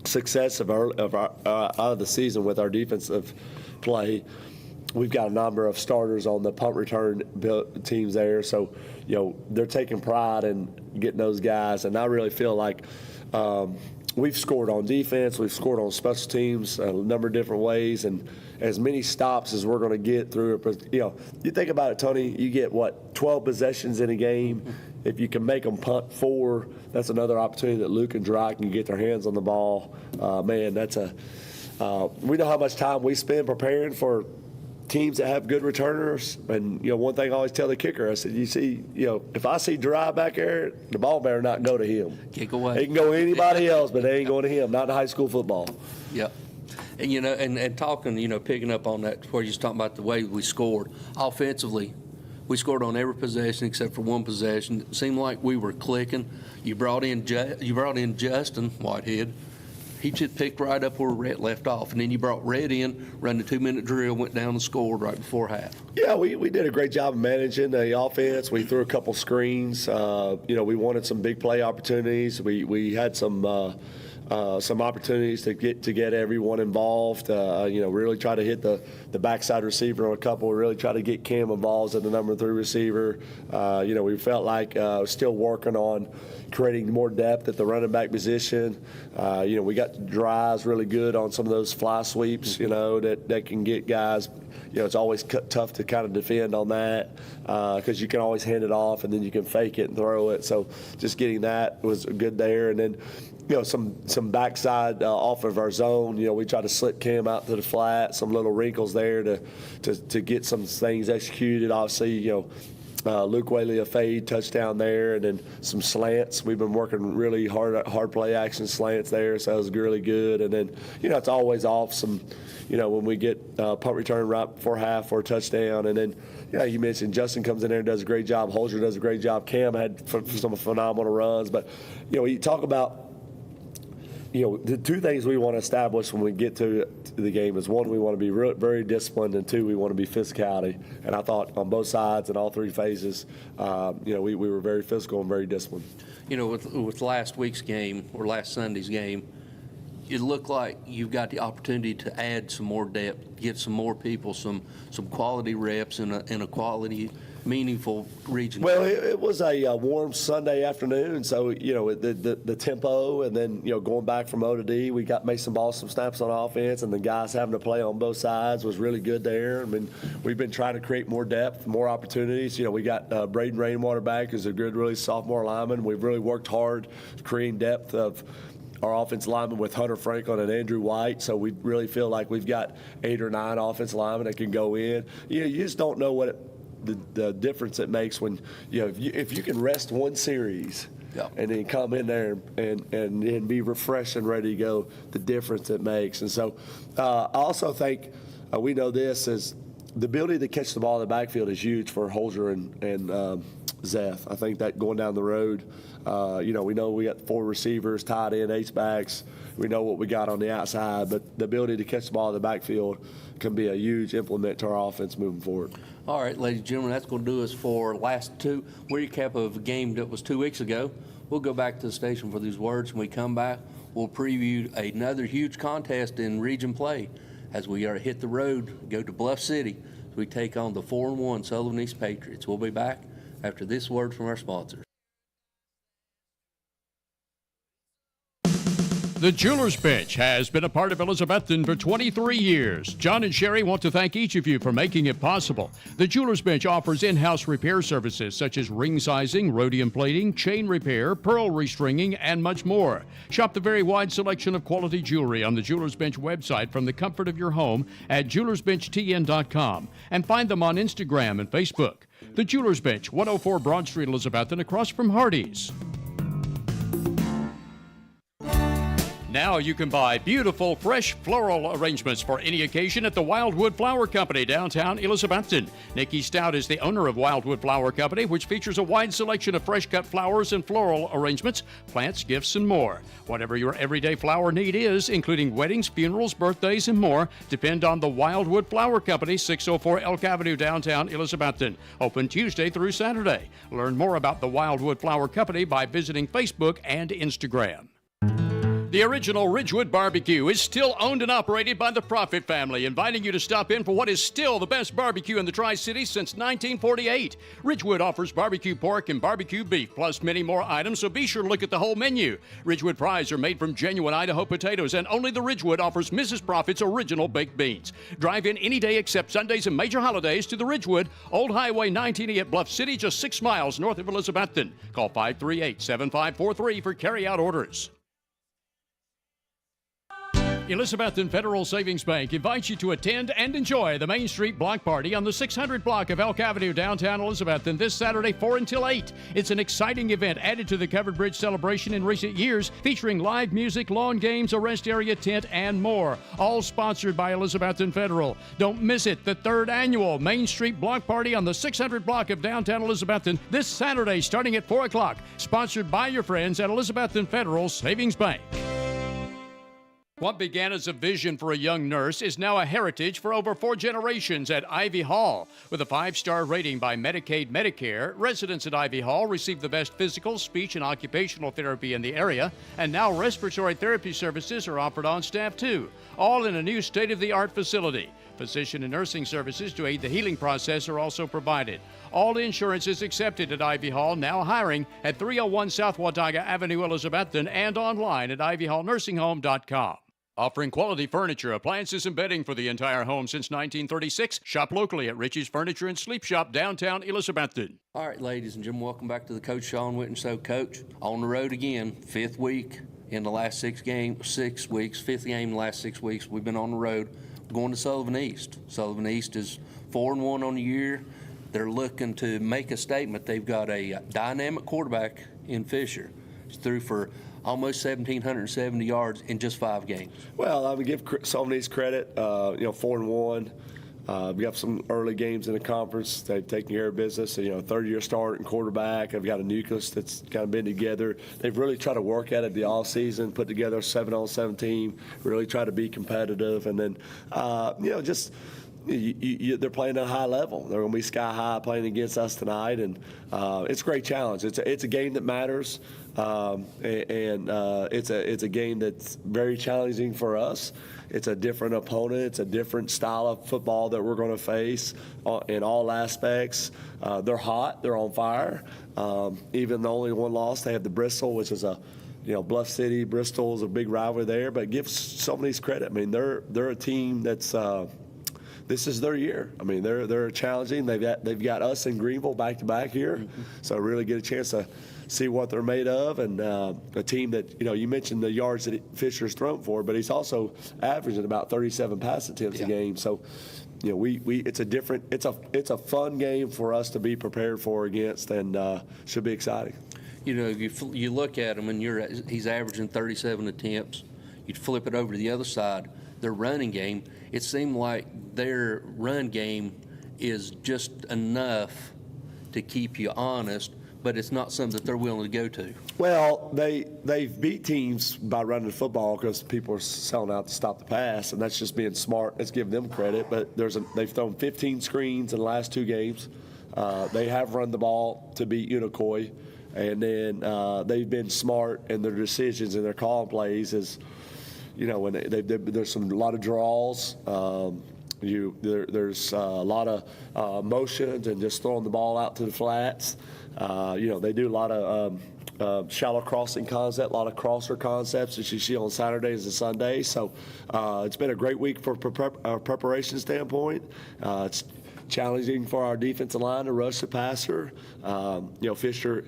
success of our out of the season with our defensive play. We've got a number of starters on the punt return teams there, so they're taking pride in getting those guys, and I really feel like we've scored on defense, we've scored on special teams a number of different ways, and as many stops as we're going to get through it. You think about it, Tony, you get 12 possessions in a game. If you can make them punt 4, that's another opportunity that Luke and Dry can get their hands on the ball. We know how much time we spend preparing for teams that have good returners. And, one thing I always tell the kicker, I said, if I see Dry back there, the ball better not go to him. Kick away. It can go to anybody else, but they ain't going to him, not in high school football. Yep. And, and talking, picking up on that, where you're talking about the way we scored offensively. We scored on every possession except for one possession. It seemed like we were clicking. You brought in Justin Whitehead. He just picked right up where Rhett left off. And then you brought Rhett in, ran the 2-minute drill, went down and scored right before half. Yeah, we did a great job of managing the offense. We threw a couple screens. We wanted some big play opportunities. We had some opportunities to get everyone involved. Really try to hit the backside receiver on a couple. Really try to get Cam involved at the number 3 receiver. We felt like still working on creating more depth at the running back position. We got Dries really good on some of those fly sweeps. That can get guys. It's always tough to kind of defend on that because you can always hand it off and then you can fake it and throw it. So just getting that was good there. And then some backside off of our zone. We try to slip Cam out to the flat, some little wrinkles there to get some things executed. Obviously, Luke Whaley a fade touchdown there, and then some slants. We've been working really hard play action slants there, so that was really good. And then it's always off some. When we get punt return right before half for a touchdown, and then you mentioned Justin comes in there and does a great job. Holzer does a great job. Cam had some phenomenal runs, but you talk about. The two things we want to establish when we get to the game is, one, we want to be very disciplined, and 2, we want to be physicality. And I thought on both sides in all 3 phases, we were very physical and very disciplined. With last week's game or last Sunday's game, it looked like you've got the opportunity to add some more depth, get some more people, some quality reps in a quality, meaningful region. Well, it was a warm Sunday afternoon, so the tempo, and then going back from O to D, we made some snaps on offense, and the guys having to play on both sides was really good there. I mean, we've been trying to create more depth, more opportunities. We got Braden Rainwater back, who's a good, really sophomore lineman. We've really worked hard creating depth of our offensive linemen with Hunter Franklin and Andrew White, so we really feel like we've got 8 or 9 offensive linemen that can go in. You just don't know what the difference it makes when if you can rest one series and then come in there and be refreshed and ready to go, the difference it makes. And so I also think we know this is the ability to catch the ball in the backfield is huge for Holzer and Zeth. I think that going down the road, we know we got 4 receivers, tight end, H-backs. We know what we got on the outside, but the ability to catch the ball in the backfield can be a huge implement to our offense moving forward. All right, ladies and gentlemen, that's going to do us for last 2 recap of a game that was 2 weeks ago. We'll go back to the station for these words. When we come back, we'll preview another huge contest in region play as we are hit the road, go to Bluff City. We take on the 4-1 Sullivan East Patriots. We'll be back after this word from our sponsors. The Jeweler's Bench has been a part of Elizabethton for 23 years. John and Sherry want to thank each of you for making it possible. The Jeweler's Bench offers in-house repair services such as ring sizing, rhodium plating, chain repair, pearl restringing, and much more. Shop the very wide selection of quality jewelry on the Jeweler's Bench website from the comfort of your home at jewelersbenchtn.com and find them on Instagram and Facebook. The Jeweler's Bench, 104 Broad Street, Elizabethton, across from Hardee's. Now you can buy beautiful, fresh floral arrangements for any occasion at the Wildwood Flower Company, downtown Elizabethton. Nikki Stout is the owner of Wildwood Flower Company, which features a wide selection of fresh-cut flowers and floral arrangements, plants, gifts, and more. Whatever your everyday flower need is, including weddings, funerals, birthdays, and more, depend on the Wildwood Flower Company, 604 Elk Avenue, downtown Elizabethton. Open Tuesday through Saturday. Learn more about the Wildwood Flower Company by visiting Facebook and Instagram. The original Ridgewood Barbecue is still owned and operated by the Profit family, inviting you to stop in for what is still the best barbecue in the Tri-Cities since 1948. Ridgewood offers barbecue pork and barbecue beef, plus many more items, so be sure to look at the whole menu. Ridgewood fries are made from genuine Idaho potatoes, and only the Ridgewood offers Mrs. Profit's original baked beans. Drive in any day except Sundays and major holidays to the Ridgewood, Old Highway 19E at Bluff City, just 6 miles north of Elizabethton. Call 538-7543 for carry-out orders. Elizabethton Federal Savings Bank invites you to attend and enjoy the Main Street Block Party on the 600 block of Elk Avenue, downtown Elizabethton, this Saturday 4 until 8. It's an exciting event added to the Covered Bridge celebration in recent years, featuring live music, lawn games, a rest area tent, and more. All sponsored by Elizabethton Federal. Don't miss it, the 3rd annual Main Street Block Party on the 600 block of downtown Elizabethton this Saturday starting at 4 o'clock. Sponsored by your friends at Elizabethton Federal Savings Bank. What began as a vision for a young nurse is now a heritage for over 4 generations at Ivy Hall. With a 5-star rating by Medicaid Medicare, residents at Ivy Hall receive the best physical, speech, and occupational therapy in the area, and now respiratory therapy services are offered on staff too, all in a new state-of-the-art facility. Physician and nursing services to aid the healing process are also provided. All insurance is accepted at Ivy Hall, now hiring at 301 South Watauga Avenue, Elizabethton, and online at ivyhallnursinghome.com. Offering quality furniture, appliances, and bedding for the entire home since 1936. Shop locally at Richie's Furniture and Sleep Shop, downtown Elizabethton. All right, ladies and gentlemen, welcome back to the Coach Sean Witten Show. Coach, on the road again, 5th week in the last 6 weeks, 5th game in the last 6 weeks. We've been on the road. We're going to Sullivan East. Sullivan East is 4-1 on the year. They're looking to make a statement. They've got a dynamic quarterback in Fisher. He's threw for almost 1,770 yards in just 5 games. Well, I would give Sullivan East credit. 4-1. We got some early games in the conference. They've taken care of business. 3rd-year start and quarterback. They've got a nucleus that's kind of been together. They've really tried to work at it the all season, put together a 7-on-7 team, really try to be competitive, and then they're playing at a high level. They're going to be sky high playing against us tonight, and it's a great challenge. It's a game that matters, and it's a game that's very challenging for us. It's a different opponent. It's a different style of football that we're going to face in all aspects. They're hot. They're on fire. Even the only one loss, they have the Bristol, which is a Bluff City. Bristol is a big rivalry there, but give some of these credit. I mean, they're a team that's. This is their year. I mean, they're challenging. They've got us in Greenville back to back here, so really get a chance to see what they're made of, and a team that you mentioned the yards that Fisher's thrown for, but he's also averaging about 37 pass attempts a game. So, it's a fun game for us to be prepared for against, and should be exciting. You look at him and he's averaging 37 attempts. You flip it over to the other side, their running game. It seemed like their run game is just enough to keep you honest, but it's not something that they're willing to go to. Well, they've beat teams by running the football because people are selling out to stop the pass, and that's just being smart. Let's give them credit. But they've thrown 15 screens in the last 2 games. They have run the ball to beat Unicoi, and then they've been smart in their decisions and their calling plays. When there's a lot of draws. There's a lot of motions and just throwing the ball out to the flats. They do a lot of shallow crossing concept, a lot of crosser concepts that you see on Saturdays and Sundays. So it's been a great week from a preparation standpoint. It's challenging for our defensive line to rush the passer. Fisher,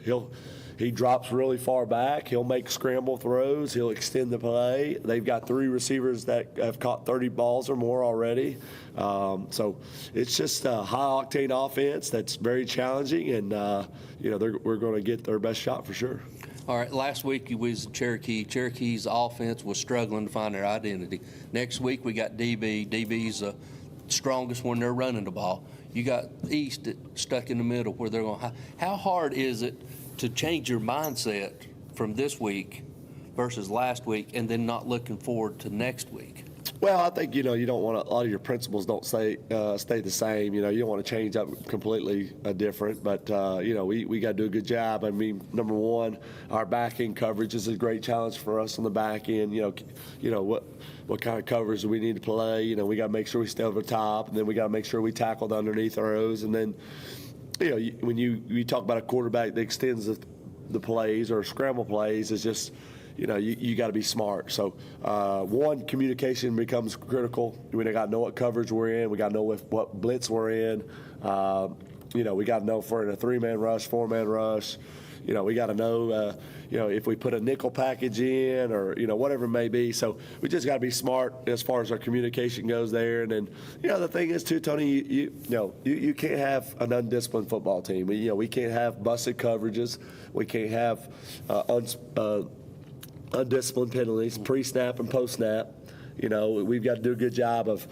he drops really far back. He'll make scramble throws. He'll extend the play. They've got 3 receivers that have caught 30 balls or more already. So it's just a high-octane offense that's very challenging, and we're going to get their best shot for sure. All right, last week you was Cherokee. Cherokee's offense was struggling to find their identity. Next week we got DB. DB's the strongest when they're running the ball. You got East stuck in the middle where they're going. How hard is it to change your mindset from this week versus last week and then not looking forward to next week? Well, I think, you don't want a lot of your principles don't stay the same. You don't want to change up completely different. But, we got to do a good job. I mean, number one, our back end coverage is a great challenge for us on the back end. What kind of coverage do we need to play? We got to make sure we stay over the top, and then we got to make sure we tackle the underneath throws. And then, when you talk about a quarterback that extends the plays or scramble plays, it's just, you got to be smart. So, one, communication becomes critical. We got to know what coverage we're in. We got to know what blitz we're in. We got to know if we're in a 3-man rush, 4-man rush. We got to know, if we put a nickel package in or, whatever it may be. So we just got to be smart as far as our communication goes there. And then, the thing is, too, Tony, you can't have an undisciplined football team. We can't have busted coverages. We can't have undisciplined penalties, pre-snap and post-snap. We've got to do a good job of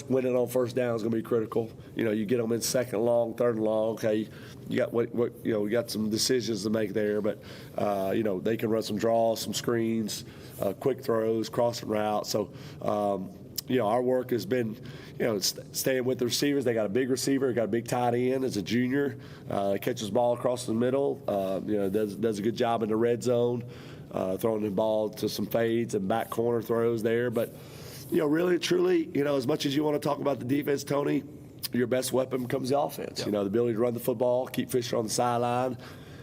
winning on first down is going to be critical. You get them in second long, third and long. Okay, you got we got some decisions to make there, but they can run some draws, some screens, quick throws, crossing routes. So our work has been staying with the receivers. They got a big receiver, got a big tight end as a junior, catches ball across the middle. Does a good job in the red zone. Throwing the ball to some fades and back corner throws there. But, really, truly, as much as you want to talk about the defense, Tony, your best weapon becomes the offense. Yep. The ability to run the football, keep Fisher on the sideline,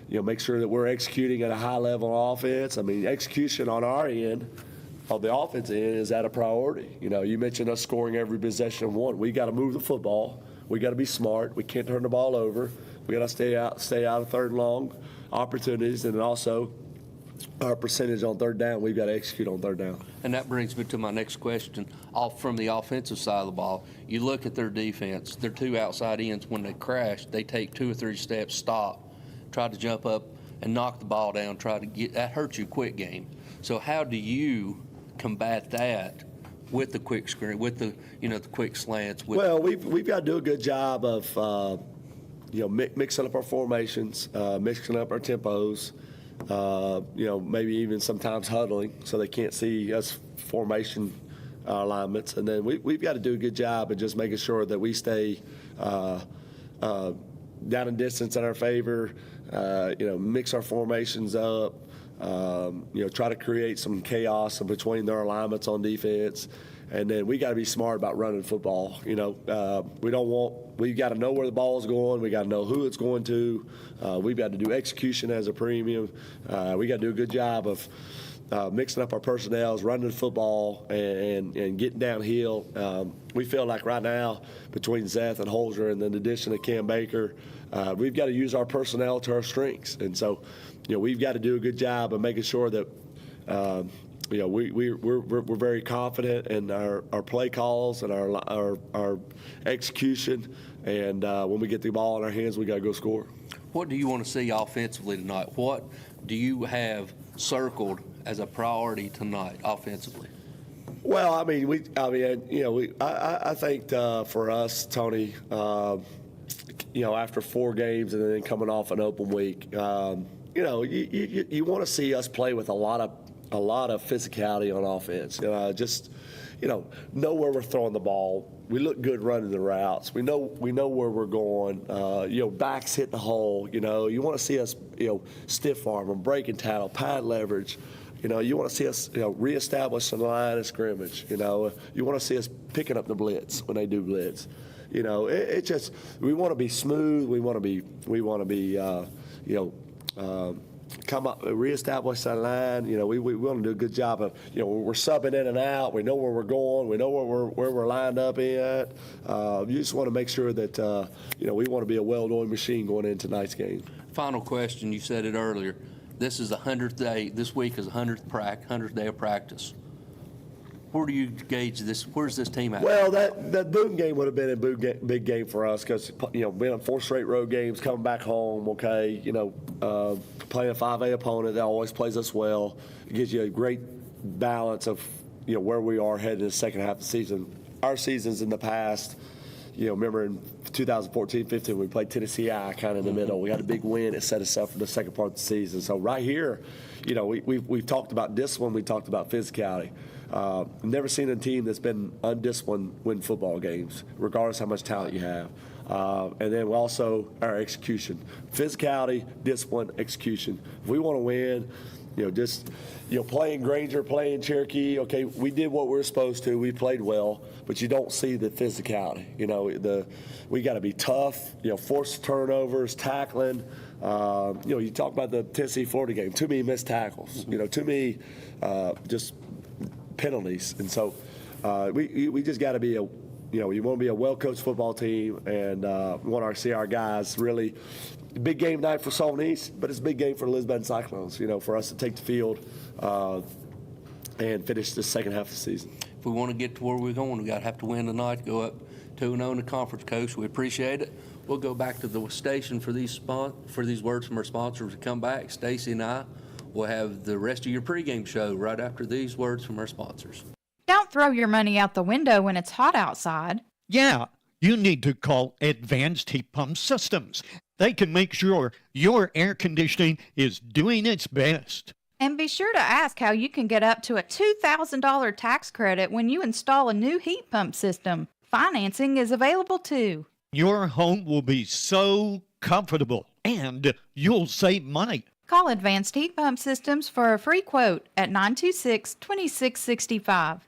make sure that we're executing at a high level on offense. I mean, execution on our end, on the offense end, is at a priority. You mentioned us scoring every possession of one. We got to move the football. We got to be smart. We can't turn the ball over. We got to stay out of third and long opportunities, and then also our percentage on third down, we've got to execute on third down. And that brings me to my next question. From the offensive side of the ball, you look at their defense, their 2 outside ends, when they crash, they take 2 or 3 steps, stop, try to jump up and knock the ball down, that hurts you quick game. So how do you combat that with the quick screen, with the quick slants? Well, we've got to do a good job of mixing up our formations, mixing up our tempos. Maybe even sometimes huddling so they can't see us formation alignments. And then we've got to do a good job of just making sure that we stay down in distance in our favor, mix our formations up, try to create some chaos in between their alignments on defense. And then we got to be smart about running football. We've got to know where the ball is going. We got to know who it's going to. We've got to do execution as a premium. We got to do a good job of mixing up our personnels, running the football, and getting downhill. We feel like right now, between Zeth and Holzer and then the addition of Cam Baker, we've got to use our personnel to our strengths. And so, we've got to do a good job of making sure that we're very confident in our play calls and our execution, and when we get the ball in our hands, we got to go score. What do you want to see offensively tonight? What do you have circled as a priority tonight offensively? Well, I think for us, Tony, after 4 games and then coming off an open week, you want to see us play with a lot of physicality on offense. Know where we're throwing the ball. We look good running the routes. We know where we're going. Backs hit the hole. You want to see us, stiff arm them, breaking tackle, pad leverage. You want to see us, reestablish the line of scrimmage. You want to see us picking up the blitz when they do blitz. It just, we want to be smooth. We want to be come up, reestablish that line. We want to do a good job of, we're subbing in and out. We know where we're going. We know where we're lined up at. You just want to make sure that, we want to be a well-oiled machine going into tonight's game. Final question, you said it earlier. This is the 100th day. This week is the 100th day of practice. Where do you gauge this? Where's this team at? Well, that Boone game would have been a big game for us because, being on 4 straight road games, coming back home, okay, playing a 5A opponent that always plays us well. It gives you a great balance of, where we are heading in the second half of the season. Our seasons in the past, remember in 2014-15, we played Tennessee I kind of in the middle. We had a big win. It set us up for the second part of the season. So right here, we've talked about discipline. We talked about physicality. Never seen a team that's been undisciplined win football games, regardless how much talent you have. And then also our execution. Physicality, discipline, execution. If we want to win, playing Granger, playing Cherokee, okay, we did what we were supposed to. We played well, but you don't see the physicality. We got to be tough, force turnovers, tackling. You talk about the Tennessee-Florida game. Too many missed tackles. Too many just penalties. And so we just got to be you want to be a well-coached football team, and we want to see our guys really. Big game night for Sullivan East, but it's a big game for Elizabeth Cyclones, for us to take the field and finish the second half of the season. If we want to get to where we're going, we got to have to win tonight, go up 2-0 in the conference, Coach. We appreciate it. We'll go back to the station for these words from our sponsors to come back. Stacy and I will have the rest of your pregame show right after these words from our sponsors. Don't throw your money out the window when it's hot outside. Yeah, you need to call Advanced Heat Pump Systems. They can make sure your air conditioning is doing its best. And be sure to ask how you can get up to a $2,000 tax credit when you install a new heat pump system. Financing is available too. Your home will be so comfortable, and you'll save money. Call Advanced Heat Pump Systems for a free quote at 926-2665.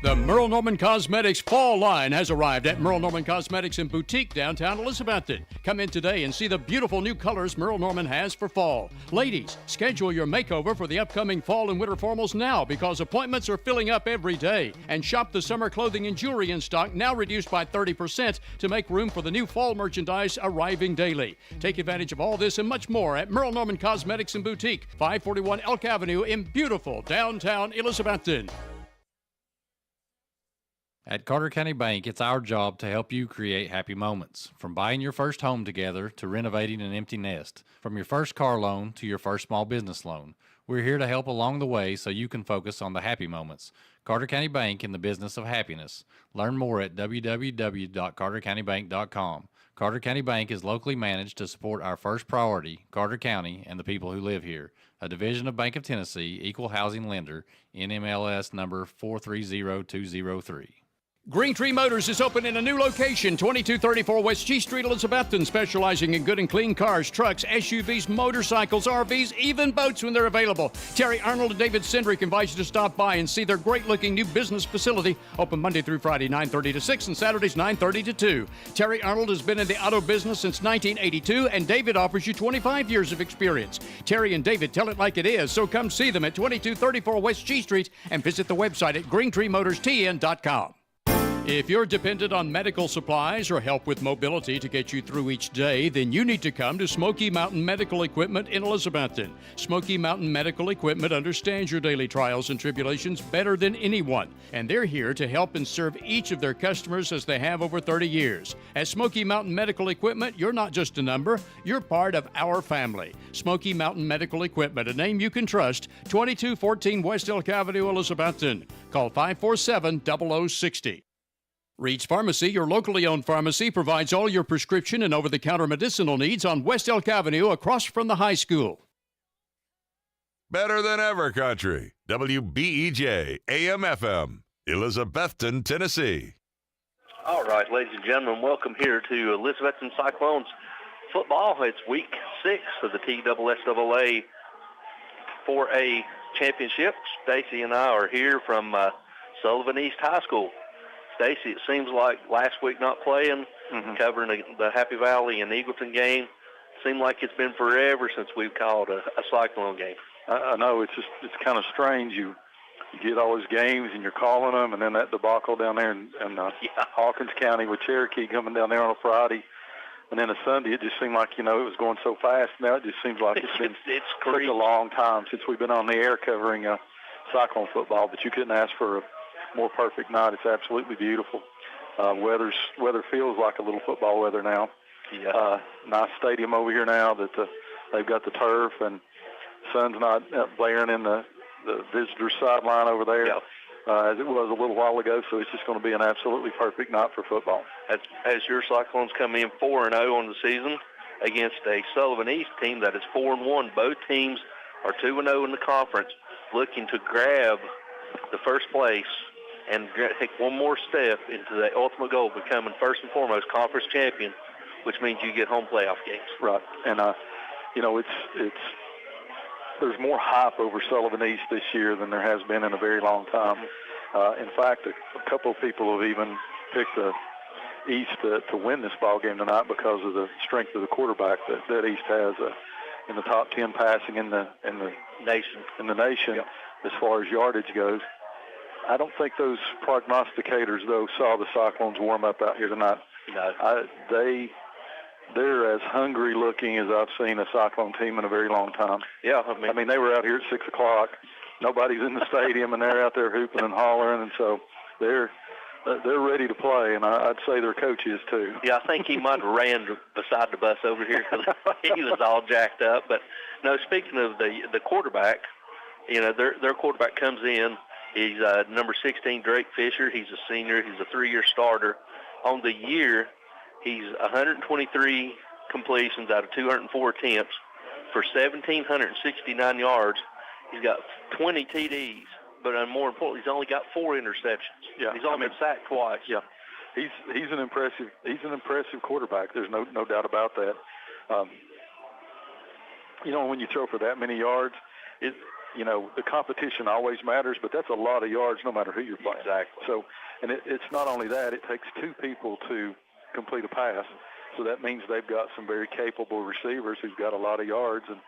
The Merle Norman Cosmetics fall line has arrived at Merle Norman Cosmetics and Boutique downtown Elizabethton. Come in today and see the beautiful new colors Merle Norman has for fall. Ladies, schedule your makeover for the upcoming fall and winter formals now because appointments are filling up every day. And shop the summer clothing and jewelry in stock, now reduced by 30% to make room for the new fall merchandise arriving daily. Take advantage of all this and much more at Merle Norman Cosmetics and Boutique, 541 Elk Avenue in beautiful downtown Elizabethton. At Carter County Bank, it's our job to help you create happy moments. From buying your first home together to renovating an empty nest. From your first car loan to your first small business loan. We're here to help along the way so you can focus on the happy moments. Carter County Bank in the business of happiness. Learn more at www.cartercountybank.com. Carter County Bank is locally managed to support our first priority, Carter County, and the people who live here. A division of Bank of Tennessee, equal housing lender, NMLS number 430203. Green Tree Motors is open in a new location, 2234 West G Street, Elizabethton, specializing in good and clean cars, trucks, SUVs, motorcycles, RVs, even boats when they're available. Terry Arnold and David Sindrick invite you to stop by and see their great-looking new business facility, open Monday through Friday, 9:30 to 6, and Saturdays, 9:30 to 2. Terry Arnold has been in the auto business since 1982, and David offers you 25 years of experience. Terry and David tell it like it is, so come see them at 2234 West G Street and visit the website at greentreemotorstn.com. If you're dependent on medical supplies or help with mobility to get you through each day, then you need to come to Smoky Mountain Medical Equipment in Elizabethton. Smoky Mountain Medical Equipment understands your daily trials and tribulations better than anyone, and they're here to help and serve each of their customers as they have over 30 years. At Smoky Mountain Medical Equipment, you're not just a number, you're part of our family. Smoky Mountain Medical Equipment, a name you can trust, 2214 West Elk Avenue, Elizabethton. Call 547-0060. Reed's Pharmacy, your locally owned pharmacy, provides all your prescription and over-the-counter medicinal needs on West Elk Avenue across from the high school. Better than ever country. WBEJ AM/FM, Elizabethton, Tennessee. All right, ladies and gentlemen, welcome here to Elizabethton Cyclones football. It's week 6 of the TSSAA 4A championship. Stacy and I are here from Sullivan East High School. Stacy, it seems like last week not playing, covering the Happy Valley and Eagleton game. seemed like it's been forever since we've called a Cyclone game. I know it's kind of strange. You get all those games and you're calling them, and then that debacle down there in Hawkins County with Cherokee coming down there on a Friday, and then a Sunday. It just seemed like it was going so fast. Now it just seems like it's been such a long time since we've been on the air covering Cyclone football. But you couldn't ask for a more perfect night. It's absolutely beautiful. Weather feels like a little football weather now. Yeah. Nice stadium over here now that they've got the turf, and sun's not blaring in the visitor sideline over there as it was a little while ago. So it's just going to be an absolutely perfect night for football. As your Cyclones come in 4-0 on the season against a Sullivan East team that is 4-1. Both teams are 2-0 in the conference, looking to grab the first place and take one more step into the ultimate goal of becoming first and foremost conference champion, which means you get home playoff games. Right, and it's there's more hype over Sullivan East this year than there has been in a very long time. In fact, a couple of people have even picked the East to win this ball game tonight because of the strength of the quarterback that East has in the top 10 passing in the nation Yep. as far as yardage goes. I don't think those prognosticators, though, saw the Cyclones warm up out here tonight. No. They're as hungry looking as I've seen a Cyclone team in a very long time. Yeah, I mean they were out here at 6 o'clock. Nobody's in the stadium, and they're out there hooping and hollering, and so they're ready to play. And I'd say their coach is too. Yeah, I think he might have ran beside the bus over here because he was all jacked up. But no, speaking of the quarterback, their quarterback comes in. He's number 16, Drake Fisher. He's a senior. He's a 3-year starter. On the year, he's 123 completions out of 204 attempts for 1,769 yards. He's got 20 TDs, but more importantly, he's only got 4 interceptions. Yeah, he's only been sacked twice. Yeah, he's an impressive quarterback. There's no doubt about that. When you throw for that many yards, the competition always matters, but that's a lot of yards no matter who you're playing. Exactly. So, and it's not only that, it takes 2 people to complete a pass. So that means they've got some very capable receivers who've got a lot of yards. And,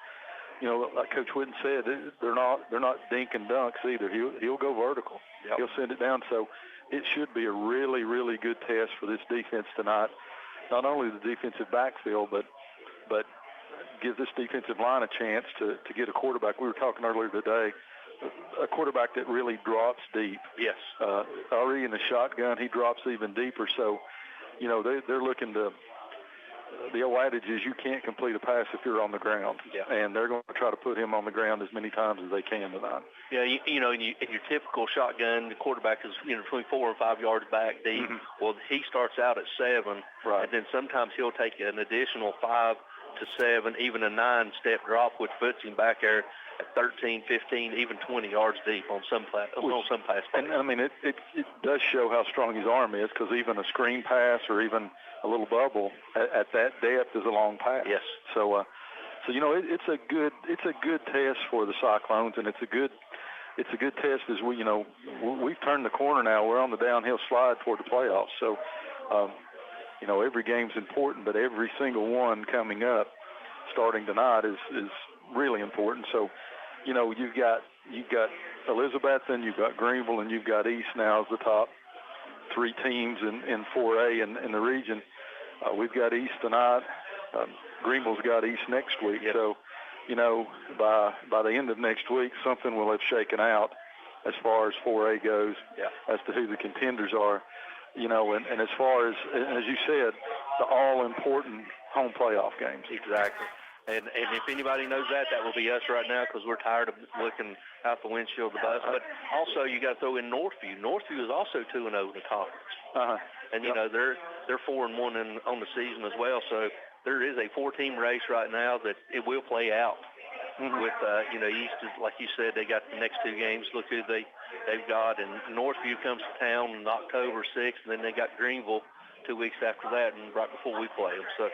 like Coach Whitten said, they're not dink and dunks either. He'll go vertical. Yep. He'll send it down. So it should be a really, really good test for this defense tonight. Not only the defensive backfield, but give this defensive line a chance to get a quarterback. We were talking earlier today, a quarterback that really drops deep. Yes. Already in the shotgun, he drops even deeper. So, they're looking to the old adage is you can't complete a pass if you're on the ground. Yeah. And they're going to try to put him on the ground as many times as they can tonight. Yeah, in your typical shotgun, the quarterback is between 4 and 5 yards back deep. Mm-hmm. Well, he starts out at 7, right. And then sometimes he'll take an additional 5 to 7, even a 9-step drop, which puts him back there at 13, 15, even 20 yards deep on some pass plays. And, I mean, it does show how strong his arm is, because even a screen pass or even a little bubble at that depth is a long pass. Yes. So it's a good test for the Cyclones, and it's a good test as we've turned the corner now. We're on the downhill slide toward the playoffs. So, every game's important, but every single one coming up, starting tonight, is really important. So, you've got Elizabethton, you've got Greenville, and you've got East now as the top 3 teams in 4A in the region. We've got East tonight. Greenville's got East next week. Yep. So, by the end of next week, something will have shaken out as far as 4A goes, as to who the contenders are. And as far as you said, the all-important home playoff games. Exactly. And if anybody knows that will be us right now, because we're tired of looking out the windshield of the bus. But also, you got to throw in Northview. Northview is also 2-0 in the conference. Uh-huh. And, they're 4-1 on the season as well. So there is a 4-team race right now that it will play out. Mm-hmm. With, East, is, like you said, they got the next 2 games. Look who they've got. And Northview comes to town on October 6th, and then they got Greenville 2 weeks after that, and right before we play them. So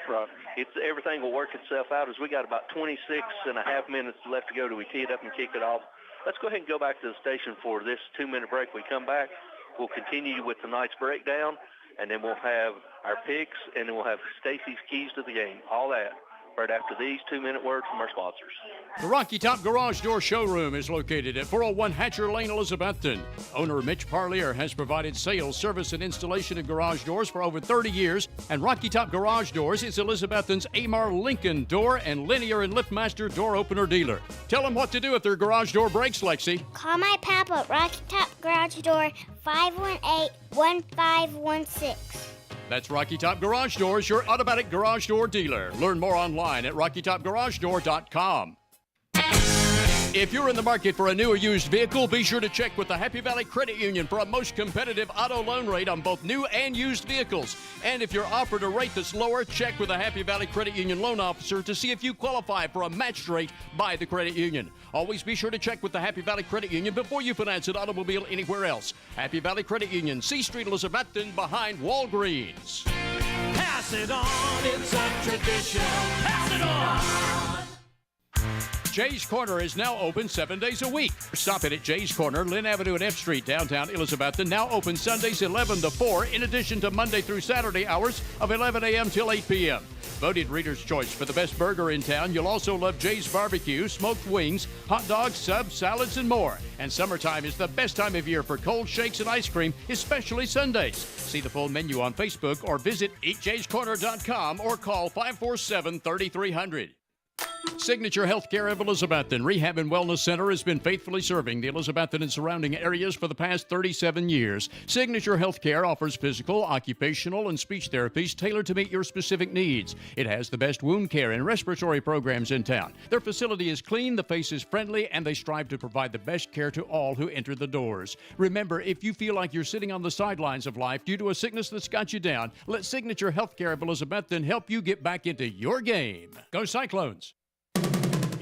everything will work itself out, as we got about 26 and a half minutes left to go till we tee it up and kick it off. Let's go ahead and go back to the station for this 2-minute break. We come back, we'll continue with tonight's breakdown, and then we'll have our picks, and then we'll have Stacy's keys to the game. All that right after these 2-minute words from our sponsors. The Rocky Top Garage Door Showroom is located at 401 Hatcher Lane, Elizabethton. Owner Mitch Parlier has provided sales, service, and installation of garage doors for over 30 years, and Rocky Top Garage Doors is Elizabethton's Amar Lincoln door and Linear and Liftmaster door opener dealer. Tell them what to do if their garage door breaks, Lexi. Call my papa at Rocky Top Garage Door, 518-1516. That's Rocky Top Garage Doors, your automatic garage door dealer. Learn more online at rockytopgaragedoor.com. If you're in the market for a new or used vehicle, be sure to check with the Happy Valley Credit Union for a most competitive auto loan rate on both new and used vehicles. And if you're offered a rate that's lower, check with the Happy Valley Credit Union loan officer to see if you qualify for a matched rate by the credit union. Always be sure to check with the Happy Valley Credit Union before you finance an automobile anywhere else. Happy Valley Credit Union, C Street, Elizabethton, behind Walgreens. Pass it on, it's a tradition. Pass it on. Jay's Corner is now open 7 days a week. Stop it at Jay's Corner, Lynn Avenue and F Street, downtown Elizabethton. Now open Sundays 11 to 4, in addition to Monday through Saturday hours of 11 a.m. till 8 p.m. Voted Reader's Choice for the best burger in town. You'll also love Jay's Barbecue, smoked wings, hot dogs, subs, salads, and more. And summertime is the best time of year for cold shakes and ice cream, especially Sundays. See the full menu on Facebook or visit eatjayscorner.com or call 547-3300. Signature Healthcare of Elizabethton Rehab and Wellness Center has been faithfully serving the Elizabethton and surrounding areas for the past 37 years. Signature Healthcare offers physical, occupational, and speech therapies tailored to meet your specific needs. It has the best wound care and respiratory programs in town. Their facility is clean, the face is friendly, and they strive to provide the best care to all who enter the doors. Remember, if you feel like you're sitting on the sidelines of life due to a sickness that's got you down, let Signature Healthcare of Elizabethton help you get back into your game. Go Cyclones!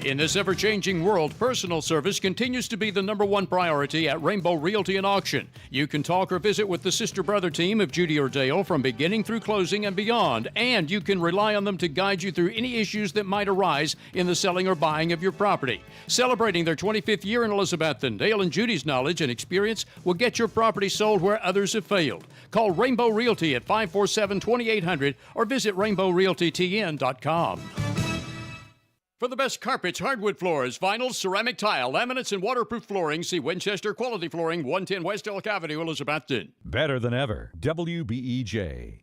In this ever-changing world, personal service continues to be the #1 priority at Rainbow Realty and Auction. You can talk or visit with the sister-brother team of Judy or Dale from beginning through closing and beyond, and you can rely on them to guide you through any issues that might arise in the selling or buying of your property. Celebrating their 25th year in Elizabethton, Dale and Judy's knowledge and experience will get your property sold where others have failed. Call Rainbow Realty at 547-2800 or visit rainbowrealtytn.com. For the best carpets, hardwood floors, vinyl, ceramic tile, laminates, and waterproof flooring, see Winchester Quality Flooring, 110 West Elk Avenue, Elizabethton. Better than ever, WBEJ.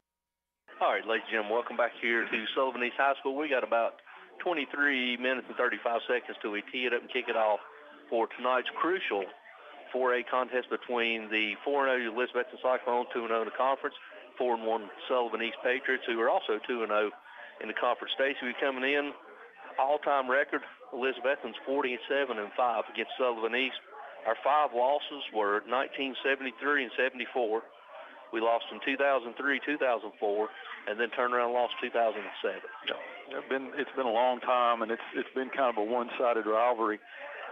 All right, ladies and gentlemen, welcome back here to Sullivan East High School. We got about 23 minutes and 35 seconds till we tee it up and kick it off for tonight's crucial 4A contest between the 4-0 Elizabethton Cyclones, 2-0 in the conference, 4-1 Sullivan East Patriots, who are also 2-0 in the conference. Stacy, we coming in. All-time record, Elizabethton's 47-5 against Sullivan East. Our 5 losses were 1973 and 74. We lost in 2003, 2004, and then turned around and lost 2007. It's been a long time, and it's been kind of a one-sided rivalry.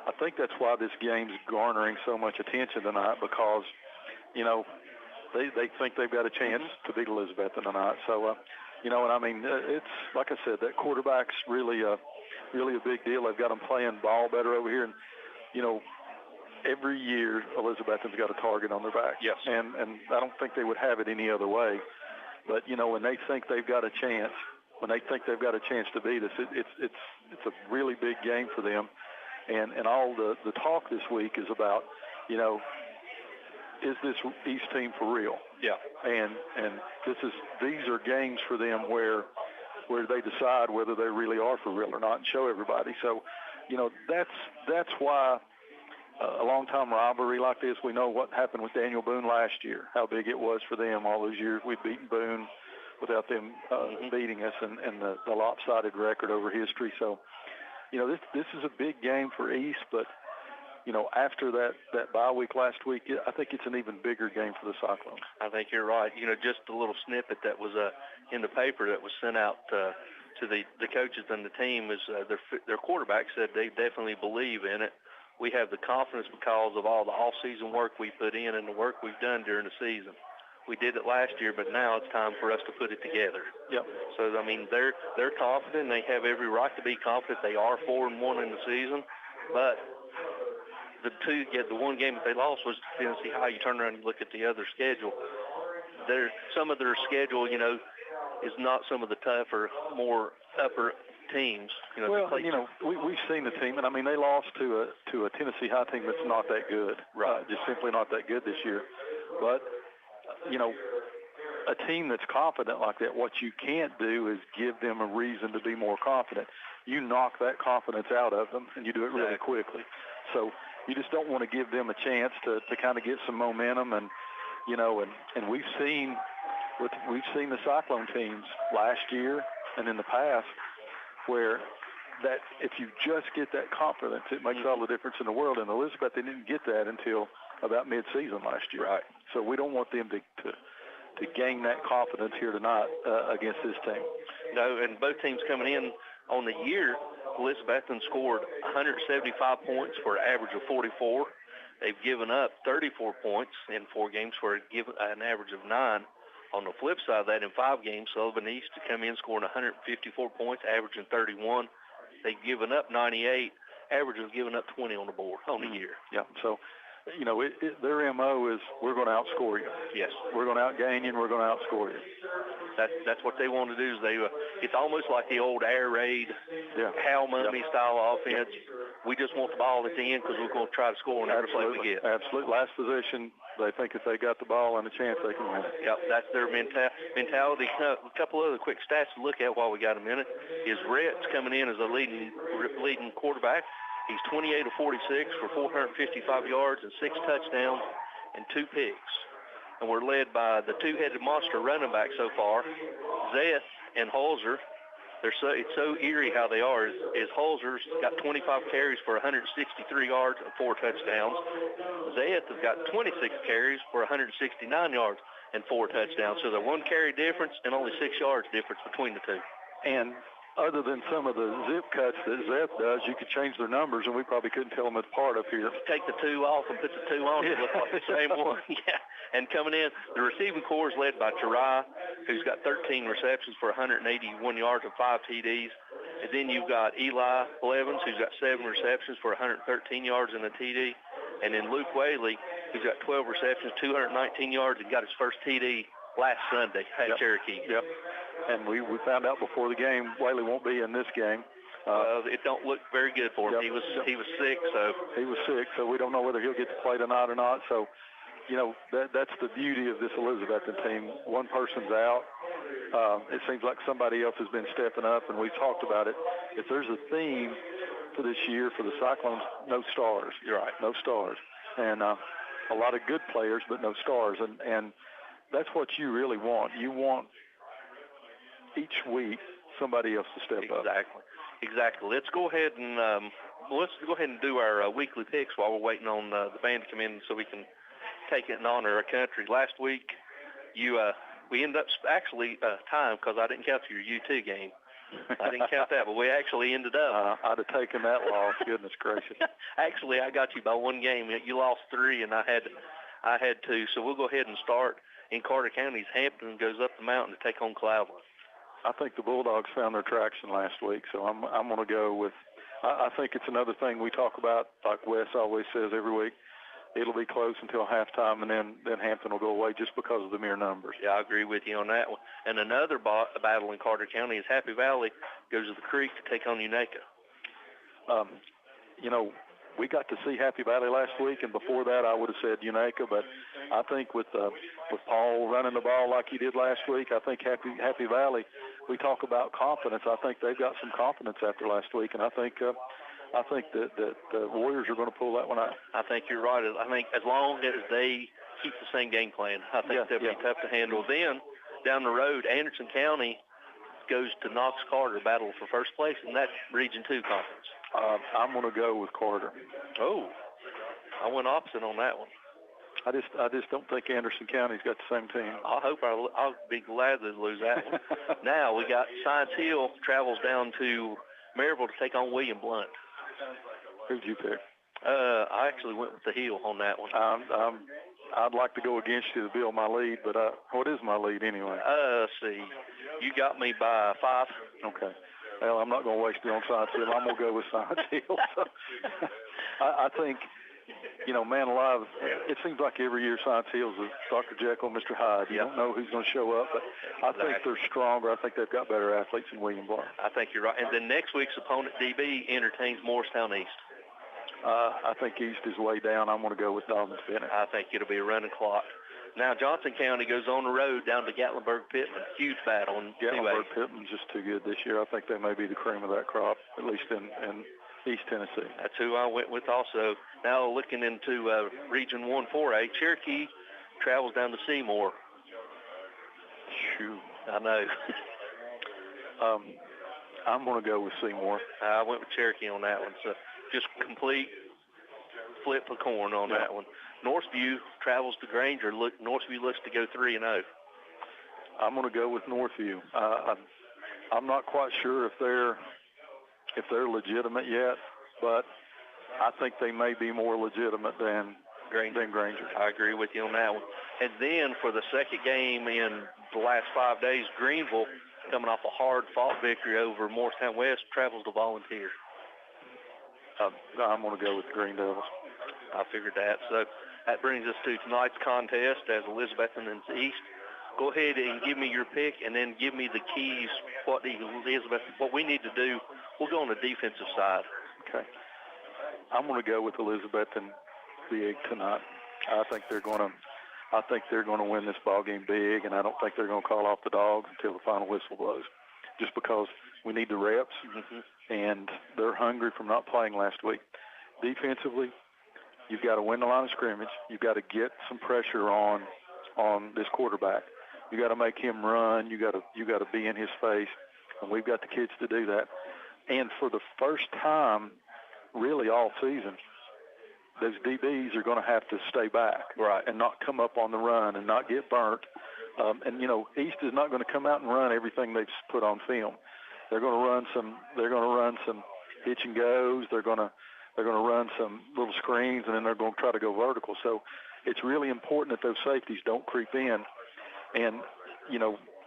I think that's why this game's garnering so much attention tonight, because, you know, they think they've got a chance to beat Elizabethton tonight. So, you know, and I mean, it's like I said, that quarterback's really a big deal. They've got them playing ball better over here, and you know, every year Elizabethton's got a target on their back. Yes. And I don't think they would have it any other way. But you know, when they think they've got a chance, to beat us, it's a really big game for them. And all the talk this week is about, you know, is this East team for real? Yeah. And these are games for them where they decide whether they really are for real or not and show everybody. So, you know, that's why a long-time rivalry like this, we know what happened with Daniel Boone last year, how big it was for them all those years. We'd beaten Boone without them beating us, and the lopsided record over history. So, you know, this is a big game for East, but you know, after that bye week last week, I think it's an even bigger game for the Cyclones. I think you're right. You know, just a little snippet that was in the paper that was sent out to the coaches and the team is their quarterback said they definitely believe in it. We have the confidence because of all the off-season work we put in and the work we've done during the season. We did it last year, but now it's time for us to put it together. Yep. So, I mean, they're confident. They have every right to be confident. They are 4-1 in the season, but the one game that they lost was Tennessee High. You turn around and look at the other schedule. Some of their schedule, you know, is not some of the tougher, more upper teams. Well, we've seen the team, and I mean they lost to a Tennessee high team that's not that good, right? Just simply not that good this year. But a team that's confident like that, what you can't do is give them a reason to be more confident. You knock that confidence out of them, and you do it really quickly. So you just don't want to give them a chance to kind of get some momentum, and we've seen the Cyclone teams last year and in the past where that if you just get that confidence, it makes all the difference in the world. And Elizabeth, they didn't get that until about mid-season last year. Right. So we don't want them to gain that confidence here tonight against this team. No, and both teams coming in on the year, Elizabethton scored 175 points for an average of 44. They've given up 34 points in 4 games for an average of 9. On the flip side of that, in 5 games, Sullivan East to come in scoring 154 points, averaging 31. They've given up 98, average of giving up 20 on the board on the year. Yeah, so, their MO is we're going to outscore you. Yes. We're going to outgain you and we're going to outscore you. That's what they want to do. Is it's almost like the old air raid, Hal Mummy style offense. We just want the ball at the end because we're going to try to score on every play we get. Absolutely. Last possession, they think if they got the ball and a chance, they can win it. Yep, that's their mentality. A couple other quick stats to look at while we got a minute is Rhett's coming in as a leading quarterback. He's 28 of 46 for 455 yards and 6 touchdowns and 2 picks. And we're led by the two-headed monster running back so far, Zeth and Holzer. It's so eerie how they are. Is Holzer's got 25 carries for 163 yards and 4 touchdowns. Zeth has got 26 carries for 169 yards and 4 touchdowns. So they're 1 carry difference and only 6 yards difference between the two. And other than some of the zip cuts that Zeth does, you could change their numbers, and we probably couldn't tell them apart up here. Take the 2 off and put the 2 on, it looks like the same one. Yeah. And coming in, the receiving corps is led by Tarai, who's got 13 receptions for 181 yards and 5 TDs. And then you've got Eli Blevins, who's got 7 receptions for 113 yards and a TD. And then Luke Whaley, who's got 12 receptions, 219 yards, and got his first TD last Sunday at Cherokee. Yep. And we found out before the game, Whaley won't be in this game. It don't look very good for him. Yep. He was sick, so he was sick. So we don't know whether he'll get to play tonight or not. So, that's the beauty of this Elizabethton team. One person's out. It seems like somebody else has been stepping up, and we've talked about it. If there's a theme for this year for the Cyclones, no stars. You're right, no stars, and a lot of good players, but no stars, and that's what you really want. You want each week somebody else to step up. Exactly. Let's go ahead and do our weekly picks while we're waiting on the band to come in so we can take it and honor our country. Last week, we ended up actually time because I didn't count your U2 game. I didn't count that, but we actually ended up. I'd have taken that loss. Goodness gracious. Actually, I got you by 1 game. You lost 3, and I had 2. So we'll go ahead and start in Carter County. Hampton goes up the mountain to take on Cloudland. I think the Bulldogs found their traction last week, so I'm going to go with. I think it's another thing we talk about, like Wes always says every week. It'll be close until halftime, and then Hampton will go away just because of the mere numbers. Yeah, I agree with you on that one. And another battle in Carter County is Happy Valley goes to the Creek to take on Unaka. We got to see Happy Valley last week, and before that I would have said Unaka, but I think with Paul running the ball like he did last week, I think Happy Valley, we talk about confidence. I think they've got some confidence after last week, and I think that the Warriors are going to pull that one out. I think you're right. I think as long as they keep the same game plan, I think they'll be tough to handle. Then down the road, Anderson County goes to Knox Carter, battle for first place in that Region 2 conference. I'm going to go with Carter. Oh, I went opposite on that one. I just don't think Anderson County's got the same team. I'll be glad to lose that one. Now we got Science Hill travels down to Maryville to take on William Blunt. Who'd you pick? I actually went with the Hill on that one. I'd like to go against you to build my lead, but what is my lead anyway? Let's see. You got me by 5. Okay. Well, I'm not going to waste it on Science Hill. I'm going to go with Science Hill. So, I think, man alive, it seems like every year Science Hills is Dr. Jekyll, Mr. Hyde. You don't know who's going to show up, but I think they're stronger. I think they've got better athletes than William Blythe. I think you're right. And then next week's opponent, DB, entertains Morristown East. I think East is way down. I'm going to go with Dobbins Bennett. I think it'll be a running clock. Now Johnson County goes on the road down to Gatlinburg-Pittman. Huge battle in 2A. Gatlinburg-Pittman's just too good this year. I think they may be the cream of that crop, at least in East Tennessee. That's who I went with also. Now looking into Region 1 4A, Cherokee travels down to Seymour. Shoot. I know. I'm going to go with Seymour. I went with Cherokee on that one. So just complete flip a coin on that one. Northview travels to Granger. Northview looks to go 3-0. I'm going to go with Northview. I'm not quite sure if they're legitimate yet, but I think they may be more legitimate than Granger. I agree with you on that one. And then for the second game in the last 5 days, Greenville, coming off a hard-fought victory over Morristown West, travels to Volunteer. I'm going to go with the Green Devils. I figured that. So that brings us to tonight's contest as Elizabethton and East. Go ahead and give me your pick, and then give me the keys. What we need to do. We'll go on the defensive side. Okay. I'm going to go with Elizabethton big tonight. I think they're going to win this ball game big, and I don't think they're going to call off the dogs until the final whistle blows. Just because we need the reps, and they're hungry from not playing last week. Defensively, you've got to win the line of scrimmage. You've got to get some pressure on this quarterback. You got to make him run. You got to be in his face, and we've got the kids to do that. And for the first time, really all season, those DBs are going to have to stay back, right, and not come up on the run and not get burnt. And East is not going to come out and run everything they've put on film. They're going to run some. They're going to run some hitch and goes. They're going to run some little screens, and then they're going to try to go vertical. So it's really important that those safeties don't creep in. And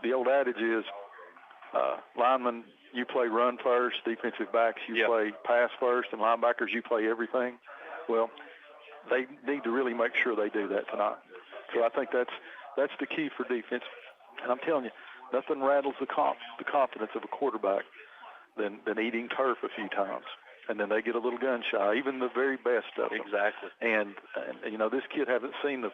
the old adage is, linemen, you play run first. Defensive backs, you play pass first, and linebackers, you play everything. Well, they need to really make sure they do that tonight. So I think that's the key for defense. And I'm telling you, nothing rattles the confidence of a quarterback than eating turf a few times. And then they get a little gun shy, even the very best of them. Exactly. And this kid hasn't seen the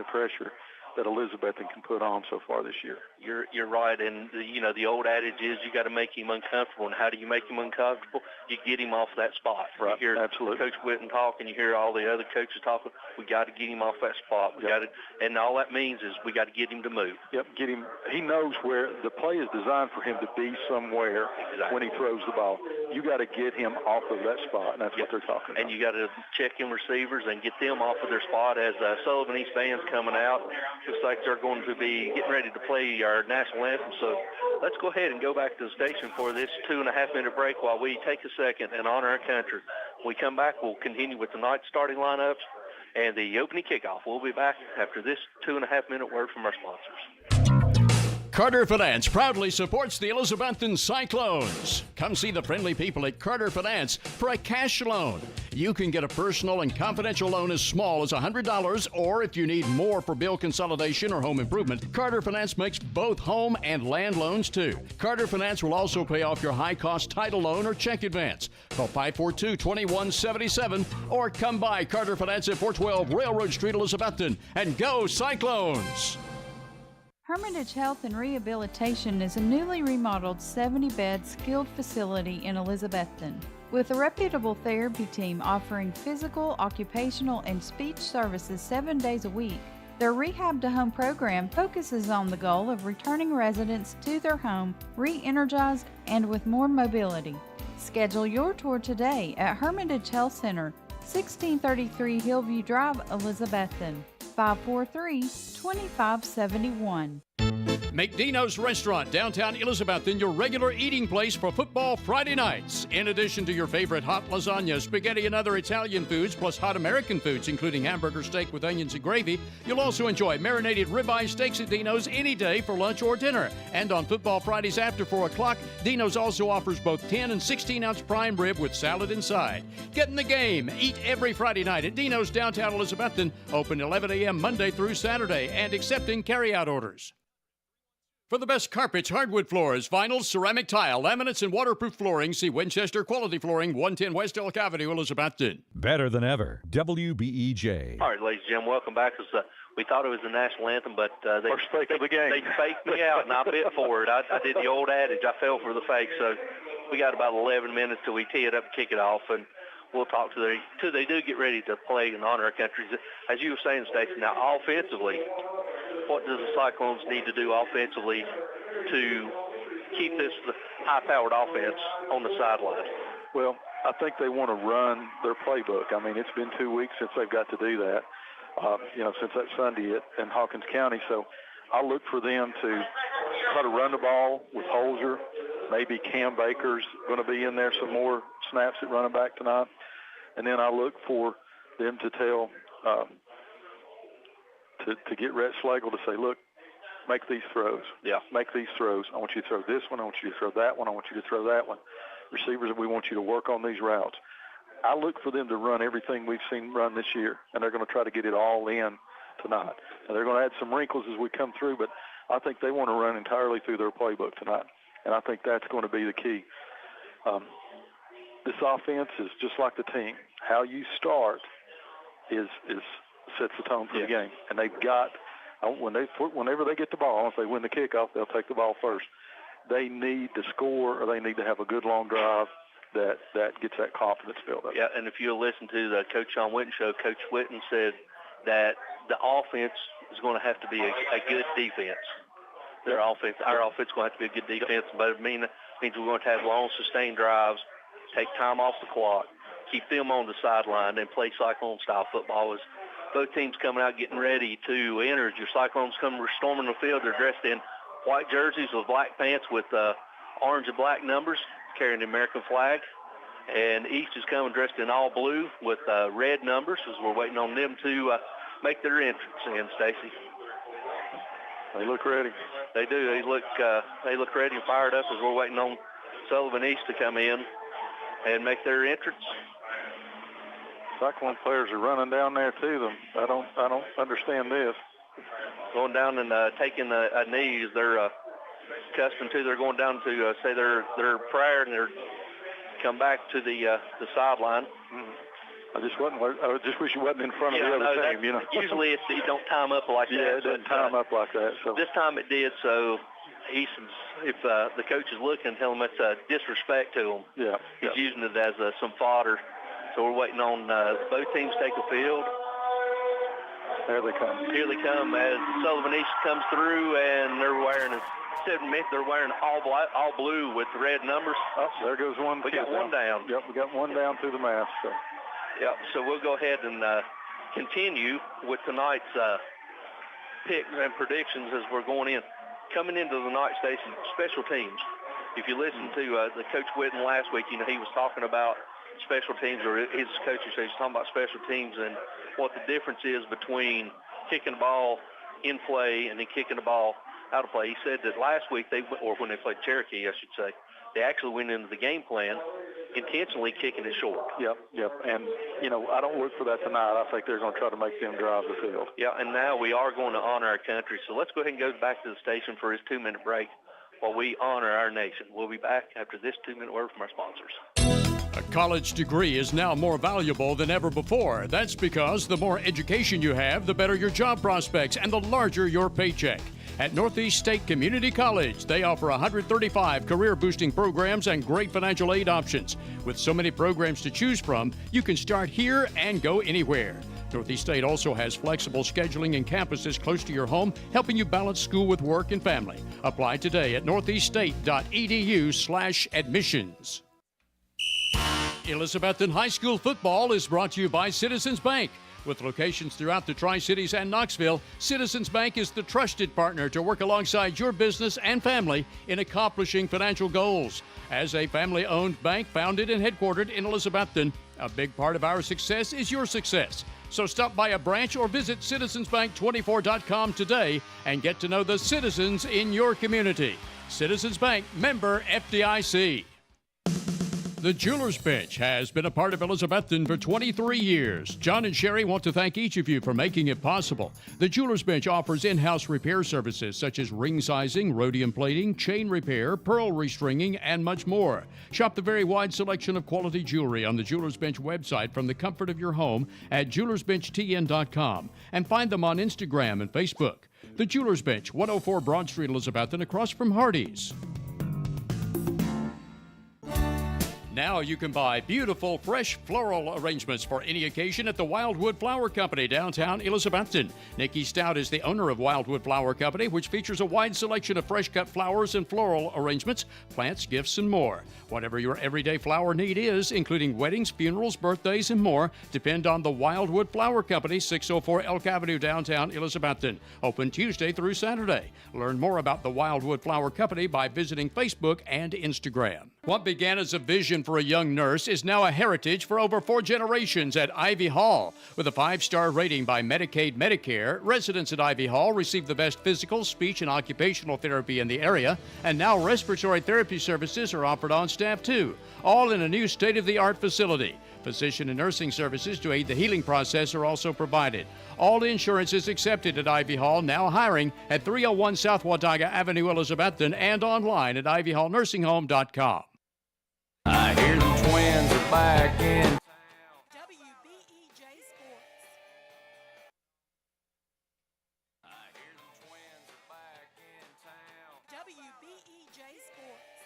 pressure that Elizabethton can put on so far this year. You're right, and the old adage is you got to make him uncomfortable. And how do you make him uncomfortable? You get him off that spot. Right. You hear Absolutely. Coach Whitten talk, and you hear all the other coaches talking. We got to get him off that spot. And all that means is we got to get him to move. Yep, get him. He knows where the play is designed for him to be somewhere when he throws the ball. You got to get him off of that spot, and that's what they're talking about. And you got to check in receivers and get them off of their spot as Sullivan East fans coming out. Looks like they're going to be getting ready to play our national anthem. So let's go ahead and go back to the station for this 2.5-minute break while we take a second and honor our country. When we come back, we'll continue with tonight's starting lineups and the opening kickoff. We'll be back after this 2.5-minute word from our sponsors. Carter Finance proudly supports the Elizabethton Cyclones. Come see the friendly people at Carter Finance for a cash loan. You can get a personal and confidential loan as small as $100, or if you need more for bill consolidation or home improvement, Carter Finance makes both home and land loans too. Carter Finance will also pay off your high-cost title loan or check advance. Call 542-2177 or come by Carter Finance at 412 Railroad Street, Elizabethton, and go Cyclones! Hermitage Health and Rehabilitation is a newly remodeled 70-bed skilled facility in Elizabethton. With a reputable therapy team offering physical, occupational, and speech services 7 days a week, their Rehab to Home program focuses on the goal of returning residents to their home re-energized and with more mobility. Schedule your tour today at Hermitage Health Center, 1633 Hillview Drive, Elizabethton, 543-2571. Make Dino's Restaurant, downtown Elizabethton, your regular eating place for football Friday nights. In addition to your favorite hot lasagna, spaghetti, and other Italian foods, plus hot American foods, including hamburger steak with onions and gravy, you'll also enjoy marinated ribeye steaks at Dino's any day for lunch or dinner. And on football Fridays after 4 o'clock, Dino's also offers both 10 and 16-ounce prime rib with salad inside. Get in the game. Eat every Friday night at Dino's downtown Elizabethton, open 11 a.m. Monday through Saturday, and accepting carry-out orders. For the best carpets, hardwood floors, vinyl, ceramic tile, laminates, and waterproof flooring, see Winchester Quality Flooring, 110 West Elk Avenue, Elizabethton. Better than ever. WBEJ. All right, ladies and gentlemen, welcome back. We thought it was the national anthem, but they faked me out, and I bit for it. I did the old adage. I fell for the fake. So we got about 11 minutes till we tee it up and kick it off, and we'll talk till they do get ready to play and honor our country. As you were saying, Stacey, now offensively, what does the Cyclones need to do offensively to keep this high-powered offense on the sideline? Well, I think they want to run their playbook. I mean, it's been 2 weeks since they've got to do that, since that Sunday in Hawkins County. So I look for them to try to run the ball with Holzer. Maybe Cam Baker's going to be in there some more snaps at running back tonight. And then I look for them to tell to get Rhett Slagle to say, look, make these throws. Yeah. Make these throws. I want you to throw this one. I want you to throw that one. I want you to throw that one. Receivers, we want you to work on these routes. I look for them to run everything we've seen run this year, and they're going to try to get it all in tonight. Now, they're going to add some wrinkles as we come through, but I think they want to run entirely through their playbook tonight, and I think that's going to be the key. This offense is just like the team. How you start is sets the tone for the game, and they've got whenever they get the ball, if they win the kickoff, they'll take the ball first. They need to score, or they need to have a good long drive that gets that confidence built up. Yeah, and if you'll listen to the Coach Sean Witten show, Coach Witten said that the offense is going to have to be a good defense. Our offense is going to have to be a good defense, but it means we're going to have long, sustained drives, take time off the clock, keep them on the sideline, and play Cyclone-style football. As both teams coming out getting ready to enter, your Cyclones come storming the field. They're dressed in white jerseys with black pants with orange and black numbers, carrying the American flag. And East is coming dressed in all blue with red numbers, as we're waiting on them to make their entrance in, Stacy. They look ready. They do. They look ready and fired up as we're waiting on Sullivan East to come in and make their entrance. Cyclone players are running down there to them. I don't understand this. Going down and taking a knee as they're accustomed to. They're going down to say their prayer, and they're come back to the sideline. I just wish you wasn't in front of the other team. Usually it don't time up like that. Yeah, it doesn't time up like that. So this time it did. So if the coach is looking, tell him it's a disrespect to him. Yeah, he's using it as some fodder. So we're waiting on both teams to take the field. There they come. Here they come as Sullivan East comes through, and they're wearing all blue with the red numbers. Oh, there goes one. We got one down. Yep, we got one down through the mask. So. Yep. So we'll go ahead and continue with tonight's picks and predictions as we're going in. Coming into the night station, special teams. If you listen to the Coach Witten last week, he was talking about special teams, or his coaching station, talking about special teams and what the difference is between kicking the ball in play and then kicking the ball out of play. He said that last week when they played Cherokee, I should say, they actually went into the game plan intentionally kicking it short. Yep. And, I don't look for that tonight. I think they're going to try to make them drive the field. Yeah, and now we are going to honor our country. So let's go ahead and go back to the station for his 2-minute break while we honor our nation. We'll be back after this 2-minute word from our sponsors. A college degree is now more valuable than ever before. That's because the more education you have, the better your job prospects and the larger your paycheck. At Northeast State Community College, they offer 135 career-boosting programs and great financial aid options. With so many programs to choose from, you can start here and go anywhere. Northeast State also has flexible scheduling and campuses close to your home, helping you balance school with work and family. Apply today at northeaststate.edu/admissions. Elizabethton High School football is brought to you by Citizens Bank. With locations throughout the Tri-Cities and Knoxville, Citizens Bank is the trusted partner to work alongside your business and family in accomplishing financial goals. As a family-owned bank founded and headquartered in Elizabethton, a big part of our success is your success. So stop by a branch or visit citizensbank24.com today and get to know the citizens in your community. Citizens Bank, member FDIC. The Jewelers Bench has been a part of Elizabethton for 23 years. John and Sherry want to thank each of you for making it possible. The Jewelers Bench offers in-house repair services such as ring sizing, rhodium plating, chain repair, pearl restringing, and much more. Shop the very wide selection of quality jewelry on the Jewelers Bench website from the comfort of your home at jewelersbenchtn.com and find them on Instagram and Facebook. The Jewelers Bench, 104 Broad Street, Elizabethton, across from Hardee's. Now you can buy beautiful, fresh floral arrangements for any occasion at the Wildwood Flower Company, downtown Elizabethton. Nikki Stout is the owner of Wildwood Flower Company, which features a wide selection of fresh-cut flowers and floral arrangements, plants, gifts, and more. Whatever your everyday flower need is, including weddings, funerals, birthdays, and more, depend on the Wildwood Flower Company, 604 Elk Avenue, downtown Elizabethton. Open Tuesday through Saturday. Learn more about the Wildwood Flower Company by visiting Facebook and Instagram. What began as a vision for a young nurse is now a heritage for over 4 generations at Ivy Hall. With a 5-star rating by Medicaid Medicare, residents at Ivy Hall receive the best physical, speech, and occupational therapy in the area, and now respiratory therapy services are offered on staff too, all in a new state-of-the-art facility. Physician and nursing services to aid the healing process are also provided. All insurance is accepted at Ivy Hall, now hiring at 301 South Watauga Avenue, Elizabethton, and online at ivyhallnursinghome.com. I hear the Twins are back in town. WBEJ Sports. I hear the Twins are back in town. WBEJ Sports.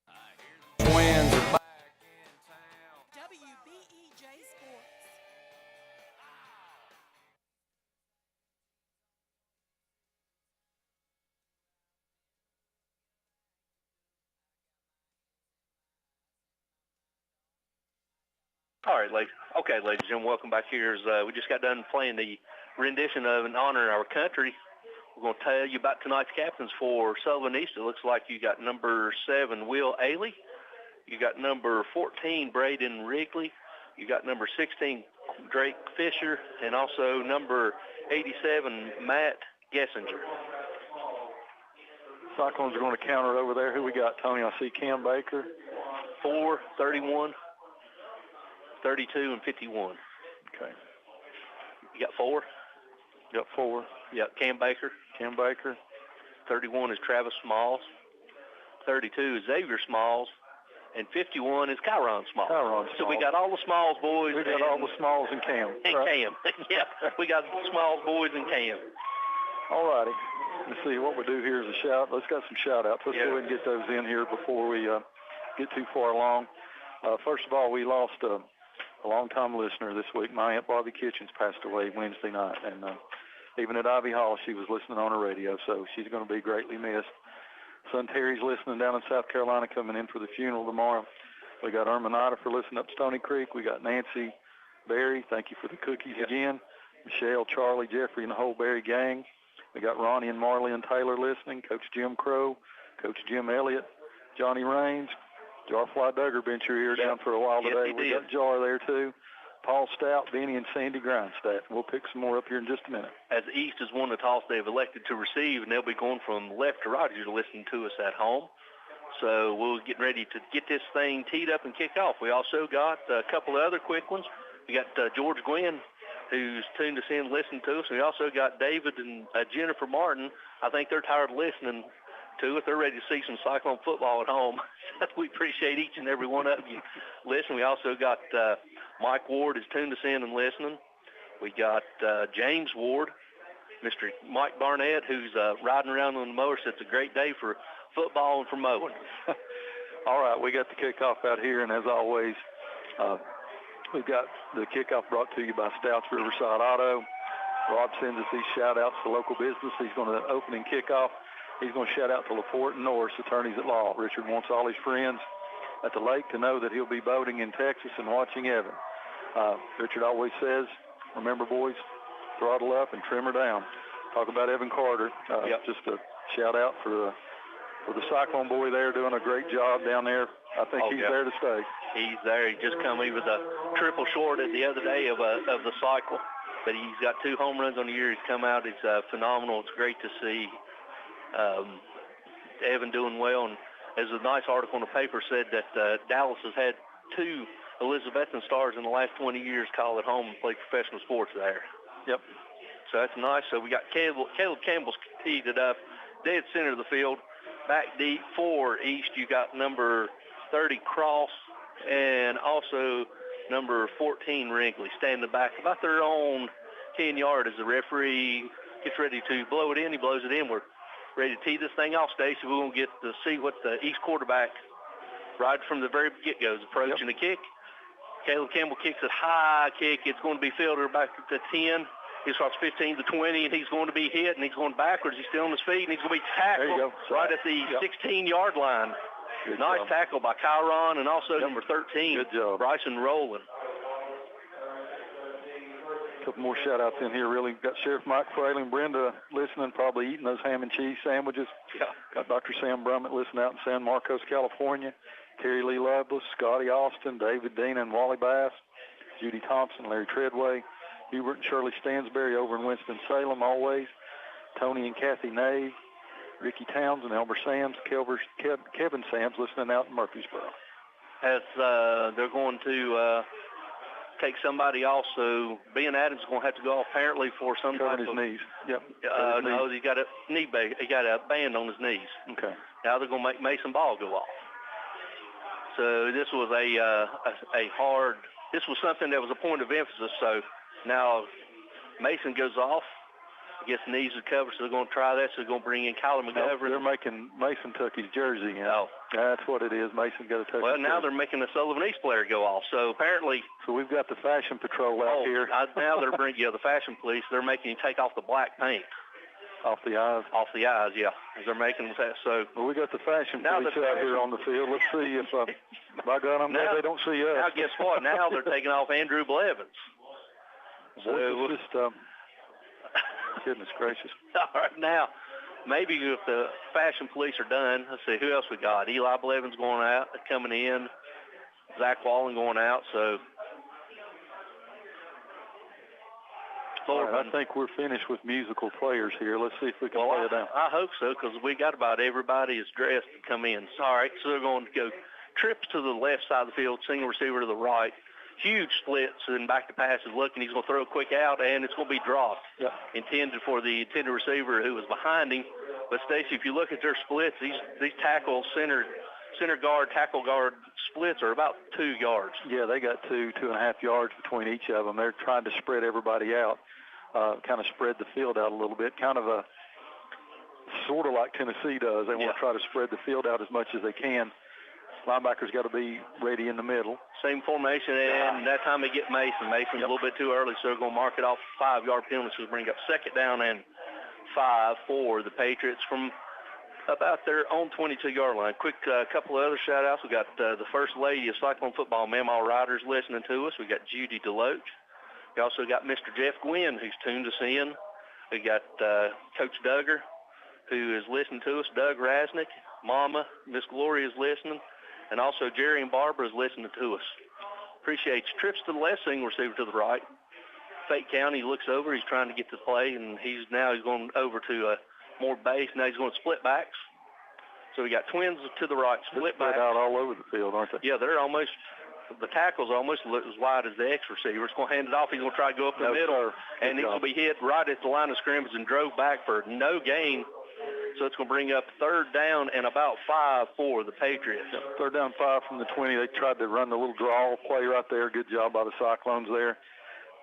I hear the Twins are back in town. WBEJ Sports. All right, ladies and gentlemen, welcome back here. We just got done playing the rendition of In Honor of Our Country. We're going to tell you about tonight's captains for Sullivan East. It looks like you got number 7, Will Ailey. You got number 14, Braden Wrigley. You got number 16, Drake Fisher, and also number 87, Matt Gessinger. Cyclones are going to counter over there. Who we got, Tony? I see Cam Baker. 4, 31, 32, and 51. Okay. You got 4? Got 4. Yeah, Cam Baker. 31 is Travis Smalls. 32 is Xavier Smalls. And 51 is Kyron Smalls. So we got all the Smalls boys. We got all the Smalls and Cam. And right? Cam. Yeah, we got the Smalls boys and Cam. All righty. Let's see, what we do here is a shout. Let's got some shout-outs. Let's go ahead and get those in here before we get too far along. First of all, we lost a long-time listener this week. My Aunt Bobby Kitchens passed away Wednesday night. And even at Ivy Hall, she was listening on her radio, so she's going to be greatly missed. Son Terry's listening down in South Carolina, coming in for the funeral tomorrow. We got Erminata for listening up Stony Creek. We got Nancy Berry. Thank you for the cookies again. Michelle, Charlie, Jeffrey, and the whole Berry gang. We got Ronnie and Marley and Taylor listening. Coach Jim Crow, Coach Jim Elliott, Johnny Raines. Jarfly Duggar been through here down for a while today. We got Jar there too. Paul Stout, Benny, and Sandy Grindstaff. We'll pick some more up here in just a minute. As the East has won the toss, they've elected to receive, and they'll be going from left to right as you're listening to us at home. So we'll get ready to get this thing teed up and kick off. We also got a couple of other quick ones. We got George Gwynn, who's tuned us in, listening to us. We also got David and Jennifer Martin. I think they're tired of listening to it. They're ready to see some Cyclone football at home. We appreciate each and every one of you listening. We also got Mike Ward has tuned us in and listening. We got James Ward, Mr. Mike Barnett, who's riding around on the mower. So it's a great day for football and for mowing. All right, we got the kickoff out here, and as always, we've got the kickoff brought to you by Stouts Riverside Auto. Rob sends us these shout-outs to local business. He's going to open and kick off He's going to shout out to LaPorte and Norris, attorneys at law. Richard wants all his friends at the lake to know that he'll be boating in Texas and watching Evan. Richard always says, remember, boys, throttle up and trim her down. Talk about Evan Carter. Just a shout out for the Cyclone boy there, doing a great job down there. I think he's there to stay. He's there. He just come. He was a triple short the other day of the cycle, but he's got 2 home runs on the year. He's come out. It's phenomenal. It's great to see Evan doing well. And as a nice article in the paper said, that Dallas has had 2 Elizabethan stars in the last 20 years call it home and play professional sports there. Yep. So that's nice. So we got Caleb Campbell's teed it up, dead center of the field. Back deep for East, you got number 30 Cross and also number 14 Wrigley standing back about their own 10-yard as the referee gets ready to blow it in. He blows it in. We're ready to tee this thing off, Stacy. We're going to get to see what the East quarterback, right from the very get-go, is approaching the kick. Caleb Campbell kicks a high kick. It's going to be fielded back to 10. He starts 15 to 20, and he's going to be hit, and he's going backwards. He's still on his feet, and he's going to be tackled right at the 16-yard line. Good nice job. tackle by Kyron and also number 13, Good job. Bryson Rowland. A couple more shout-outs in here, really. Got Sheriff Mike Fraley and Brenda listening, probably eating those ham and cheese sandwiches. Got Dr. Sam Brummett listening out in San Marcos, California. Terry Lee Loveless, Scotty Austin, David Dean and Wally Bass, Judy Thompson, Larry Treadway, Hubert and Shirley Stansberry over in Winston-Salem always, Tony and Kathy Nave, Ricky Townsend, Elmer Sams, Kevin Sams listening out in Murfreesboro. As they're going to take somebody off, so Ben Adams is going to have to go off apparently for some type his of knees. Yep. No, he got a knee bag. He got a band on his knees. Okay. Now they're going to make Mason Ball go off. So this was a hard. This was something that was a point of emphasis. So now Mason goes off. Gets knees recovered, so they're going to try that. So they're going to bring in Kyler McGovern. They're making Mason took his jersey. That's what it is. Mason got to touch. Well, now they're making the Sullivan East player go off. So apparently, so we've got the fashion patrol out here. Now they're bringing the fashion police. They're making him take off the black paint. Off the eyes. Off the eyes, yeah. As they're making that. So well, we got the fashion police out here on the field. Let's see if by God, I'm glad they don't see us. Now guess what? Now they're taking off Andrew Blevins. So it's just goodness gracious. All right, now, maybe if the fashion police are done, let's see, who else we got? Eli Blevins going out, coming in. Zach Wallen going out, so. All right, I think we're finished with musical players here. Let's see if we can play it out. I hope so, because we got about everybody is dressed to come in. All right, so they're going to go trips to the left side of the field, single receiver to the right. Huge splits and back to passes looking. He's going to throw a quick out, and it's going to be dropped. Intended for the intended receiver who was behind him. But, Stacy, if you look at their splits, these tackle center guard, tackle guard splits are about 2 yards. Yeah, they got 2.5 yards between each of them. They're trying to spread everybody out, kind of spread the field out a little bit, kind of a sort of like Tennessee does. They want to try to spread the field out as much as they can. Linebackers got to be ready in the middle. Same formation, and that time they get Mason. Mason's a little bit too early, so they're going to mark it off 5-yard penalty, so bring up 2nd down and 5 for the Patriots from about their own 22-yard line. Quick couple of other shout-outs. We got the First Lady of Cyclone Football, Mamaw Riders, listening to us. We got Judy Deloach. We also got Mr. Jeff Gwynn, who's tuned us in. We got Coach Duggar, who is listening to us. Doug Rasnick, Mama, Miss Gloria is listening. And also Jerry and Barbara is listening to us. Appreciate you. Trips to the left, single receiver to the right. Fayette County looks over. He's trying to get to play, and he's going over to more base. Now he's going to split backs. So we got twins to the right, split backs. out all over the field, aren't they? Yeah, they're almost – the tackles almost as wide as the X receiver. It's going to hand it off. He's going to try to go up the middle, and he's going to be hit right at the line of scrimmage and drove back for no gain. So it's going to bring up 3rd down and about 5 for the Patriots. 3rd down, 5 from the 20. They tried to run the little draw play right there. Good job by the Cyclones there. A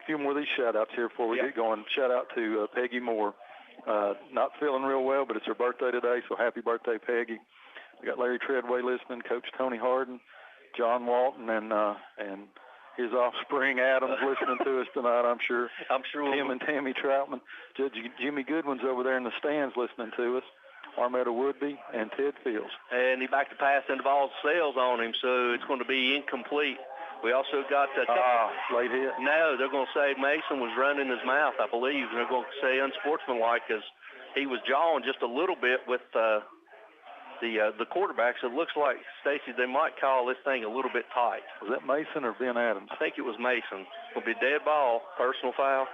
few more of these shout-outs here before we get going. Shout-out to Peggy Moore. Not feeling real well, but it's her birthday today, so happy birthday, Peggy. We got Larry Treadway listening, Coach Tony Harden, John Walton, and his offspring Adams listening to us tonight, I'm sure. I'm sure. Tim and Tammy Troutman. Judge Jimmy Goodwin's over there in the stands listening to us. Armetta Woodby, and Ted Fields. And he backed the pass into ball sails on him, so it's going to be incomplete. We also got late hit. No, they're going to say Mason was running his mouth, I believe. They're going to say unsportsmanlike because he was jawing just a little bit with the quarterback. So it looks like, Stacy, they might call this thing a little bit tight. Was that Mason or Ben Adams? I think it was Mason. It'll be dead ball, personal foul.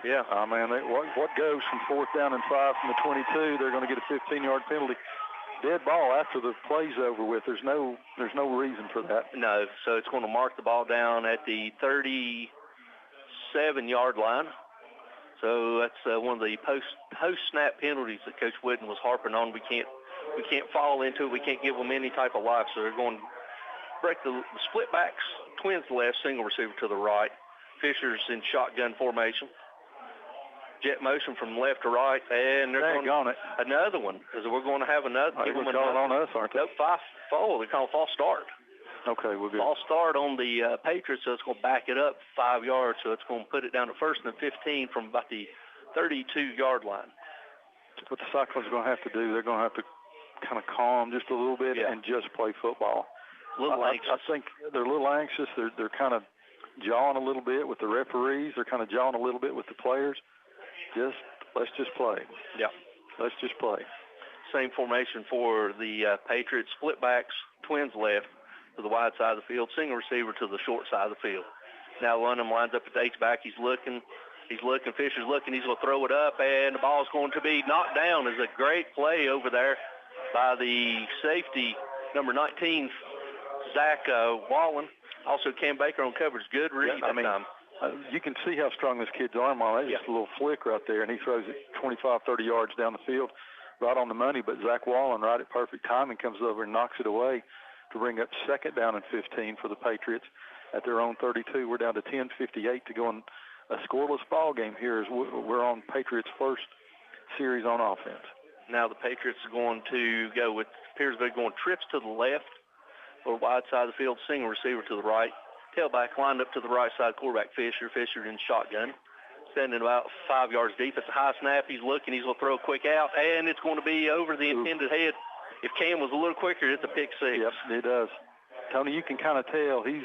Yeah. Oh, man, what goes from 4th down and 5 from the 22, they're going to get a 15-yard penalty. Dead ball after the play's over with. There's no reason for that. No, so it's going to mark the ball down at the 37-yard line. So that's one of the post-snap penalties that Coach Whitten was harping on. We can't fall into it. We can't give them any type of life. So they're going to break the split backs, twins left, single receiver to the right. Fisher's in shotgun formation. Jet motion from left to right, and they're going on it. Another one, because we're going to have another. They're calling on us, aren't they? Nope, they're calling false start. Okay, we're good. False start on the Patriots, so it's going to back it up 5 yards, so it's going to put it down to 1st and 15 from about the 32-yard line. What the Cyclones are going to have to do, they're going to have to kind of calm just a little bit and just play football. A little anxious. I think they're a little anxious. They're kind of jawing a little bit with the referees. They're kind of jawing a little bit with the players. Let's just play. Yeah. Let's just play. Same formation for the Patriots. Split backs, twins left to the wide side of the field, single receiver to the short side of the field. Now Lundham lines up at the H-back. He's looking. Fisher's looking. He's going to throw it up, and the ball's going to be knocked down. It's a great play over there by the safety, number 19, Zach Wallen. Also Cam Baker on coverage. Good read that time. You can see how strong this kid's arm on. That's just a little flick right there, and he throws it 25, 30 yards down the field, right on the money. But Zach Wallen, right at perfect timing, comes over and knocks it away to bring up 2nd down and 15 for the Patriots at their own 32. We're down to 10:58 to go in a scoreless ball game here as we're on Patriots' first series on offense. Now the Patriots are going to go with, appears they're going trips to the left or wide side of the field, single receiver to the right. Tailback lined up to the right side, quarterback Fisher in shotgun, standing about 5 yards deep. It's a high snap. He's looking. He's going to throw a quick out, and it's going to be over the intended head. If Cam was a little quicker, it's a pick six. Yep, it does. Tony, you can kind of tell he's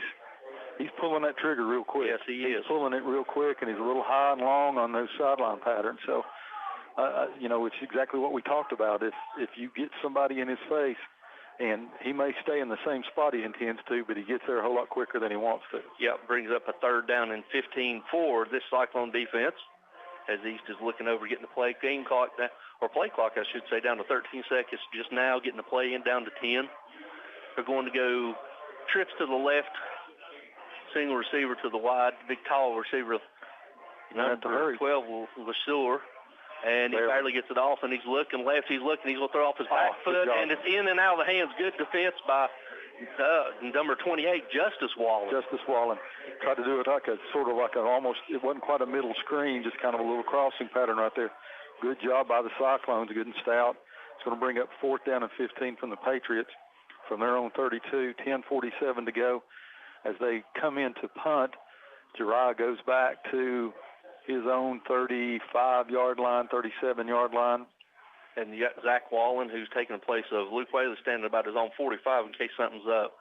pulling that trigger real quick. Yes, he is. He's pulling it real quick, and he's a little high and long on those sideline patterns. So, it's exactly what we talked about. If you get somebody in his face, and he may stay in the same spot he intends to, but he gets there a whole lot quicker than he wants to. Yep, brings up a 3rd down and 15 for this Cyclone defense, as East is looking over getting the play clock, I should say, down to 13 seconds just now, getting the play in down to 10. They're going to go trips to the left, single receiver to the wide, big tall receiver, number 12, LeSure. And he barely gets it off, and he's looking left. He's going to throw off his back foot, and it's in and out of the hands. Good defense by number 28, Justice Wallen. Tried to do it like it wasn't quite a middle screen, just kind of a little crossing pattern right there. Good job by the Cyclones, good and stout. It's going to bring up 4th down and 15 from the Patriots from their own 32, 10:47 to go. As they come in to punt, Jariah goes back to his own 35-yard line, 37-yard line. And you got Zach Wallen, who's taking the place of Luke Whaley, standing about his own 45 in case something's up.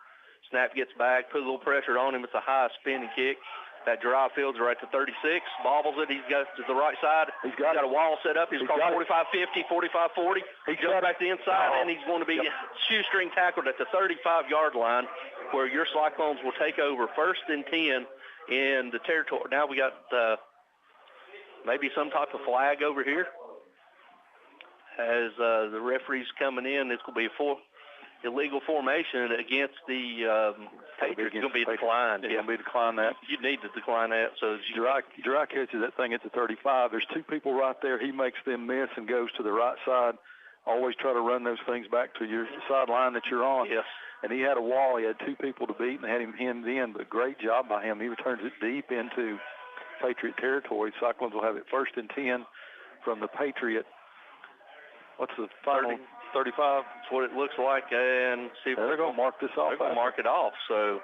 Snap gets back, put a little pressure on him. It's a high spinning kick. That Jariah Fields right to 36, bobbles it. He goes to the right side. He's got a wall set up. He's across 45-50, 45-40. He goes back to the inside, and he's going to be shoestring tackled at the 35-yard line, where your Cyclones will take over 1st and 10 in the territory. Now we got maybe some type of flag over here. As the referee's coming in, it's going to be illegal formation against the Patriots. It's going to be declined. It's going to be declined that. You need to decline that. So Jariah catches that thing at the 35. There's 2 people right there. He makes them miss and goes to the right side. Always try to run those things back to your sideline that you're on. Yes. And he had a wall. He had 2 people to beat and had him hemmed in, but great job by him. He returns it deep into Patriot territory. Cyclones will have it 1st and 10 from the Patriot. What's the final? 35? That's what it looks like. And see if they're going to mark this off. They're going to mark it off. So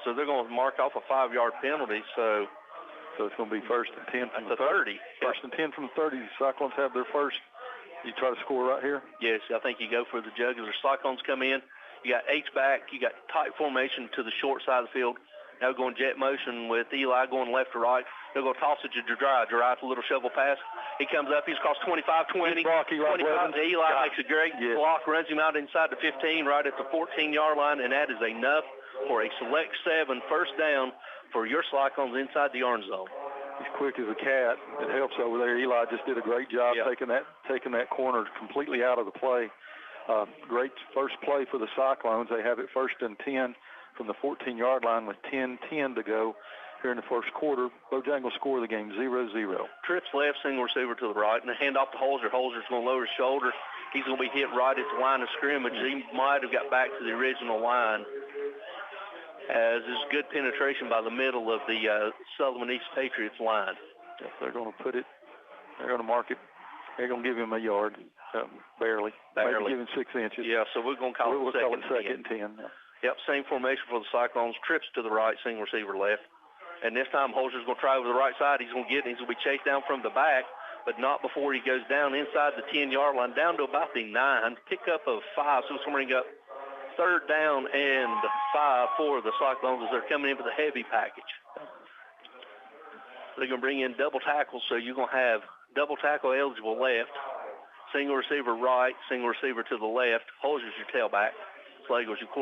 they're going to mark off a 5-yard penalty. So it's going to be 1st and 10 from the 30. 1st and 10 from the 30. The Cyclones have their first You try to score right here? Yes, I think you go for the jugular. Cyclones come in. You got H-back. You got tight formation to the short side of the field. Now going jet motion with Eli going left to right. They're going to toss it to Dry. Dry's a little shovel pass. He comes up. He's across 25-20. 25 to Eli. Makes a great block. Runs him out inside the 15 right at the 14-yard line, and that is enough for a select 7 first down for your Cyclones inside the orange zone. He's quick as a cat. It helps over there. Eli just did a great job taking that corner completely out of the play. Great first play for the Cyclones. They have it 1st and 10 from the 14-yard line with 10:10 to go here in the first quarter. Bojangles score the game 0-0. Trips left, single receiver to the right, and a handoff to Holzer. Holzer's going to lower his shoulder. He's going to be hit right at the line of scrimmage. He might have got back to the original line. As is good penetration by the middle of the Sullivan East Patriots line. Yes, they're going to put it. They're going to mark it. They're going to give him a yard, barely. Maybe give him 6 inches. Yeah, so we're going to call it second and 10. Yep, same formation for the Cyclones. Trips to the right, single receiver left. And this time Holzer's going to try over the right side. He's going to be chased down from the back, but not before he goes down inside the 10-yard line, down to about the 9. Pickup of 5, so it's going to bring up 3rd down and 5 for the Cyclones as they're coming in for the heavy package. They're going to bring in double tackles, so you're going to have double tackle eligible left, single receiver right, single receiver to the left. Holzer's your tailback. Slagel's your quarterback.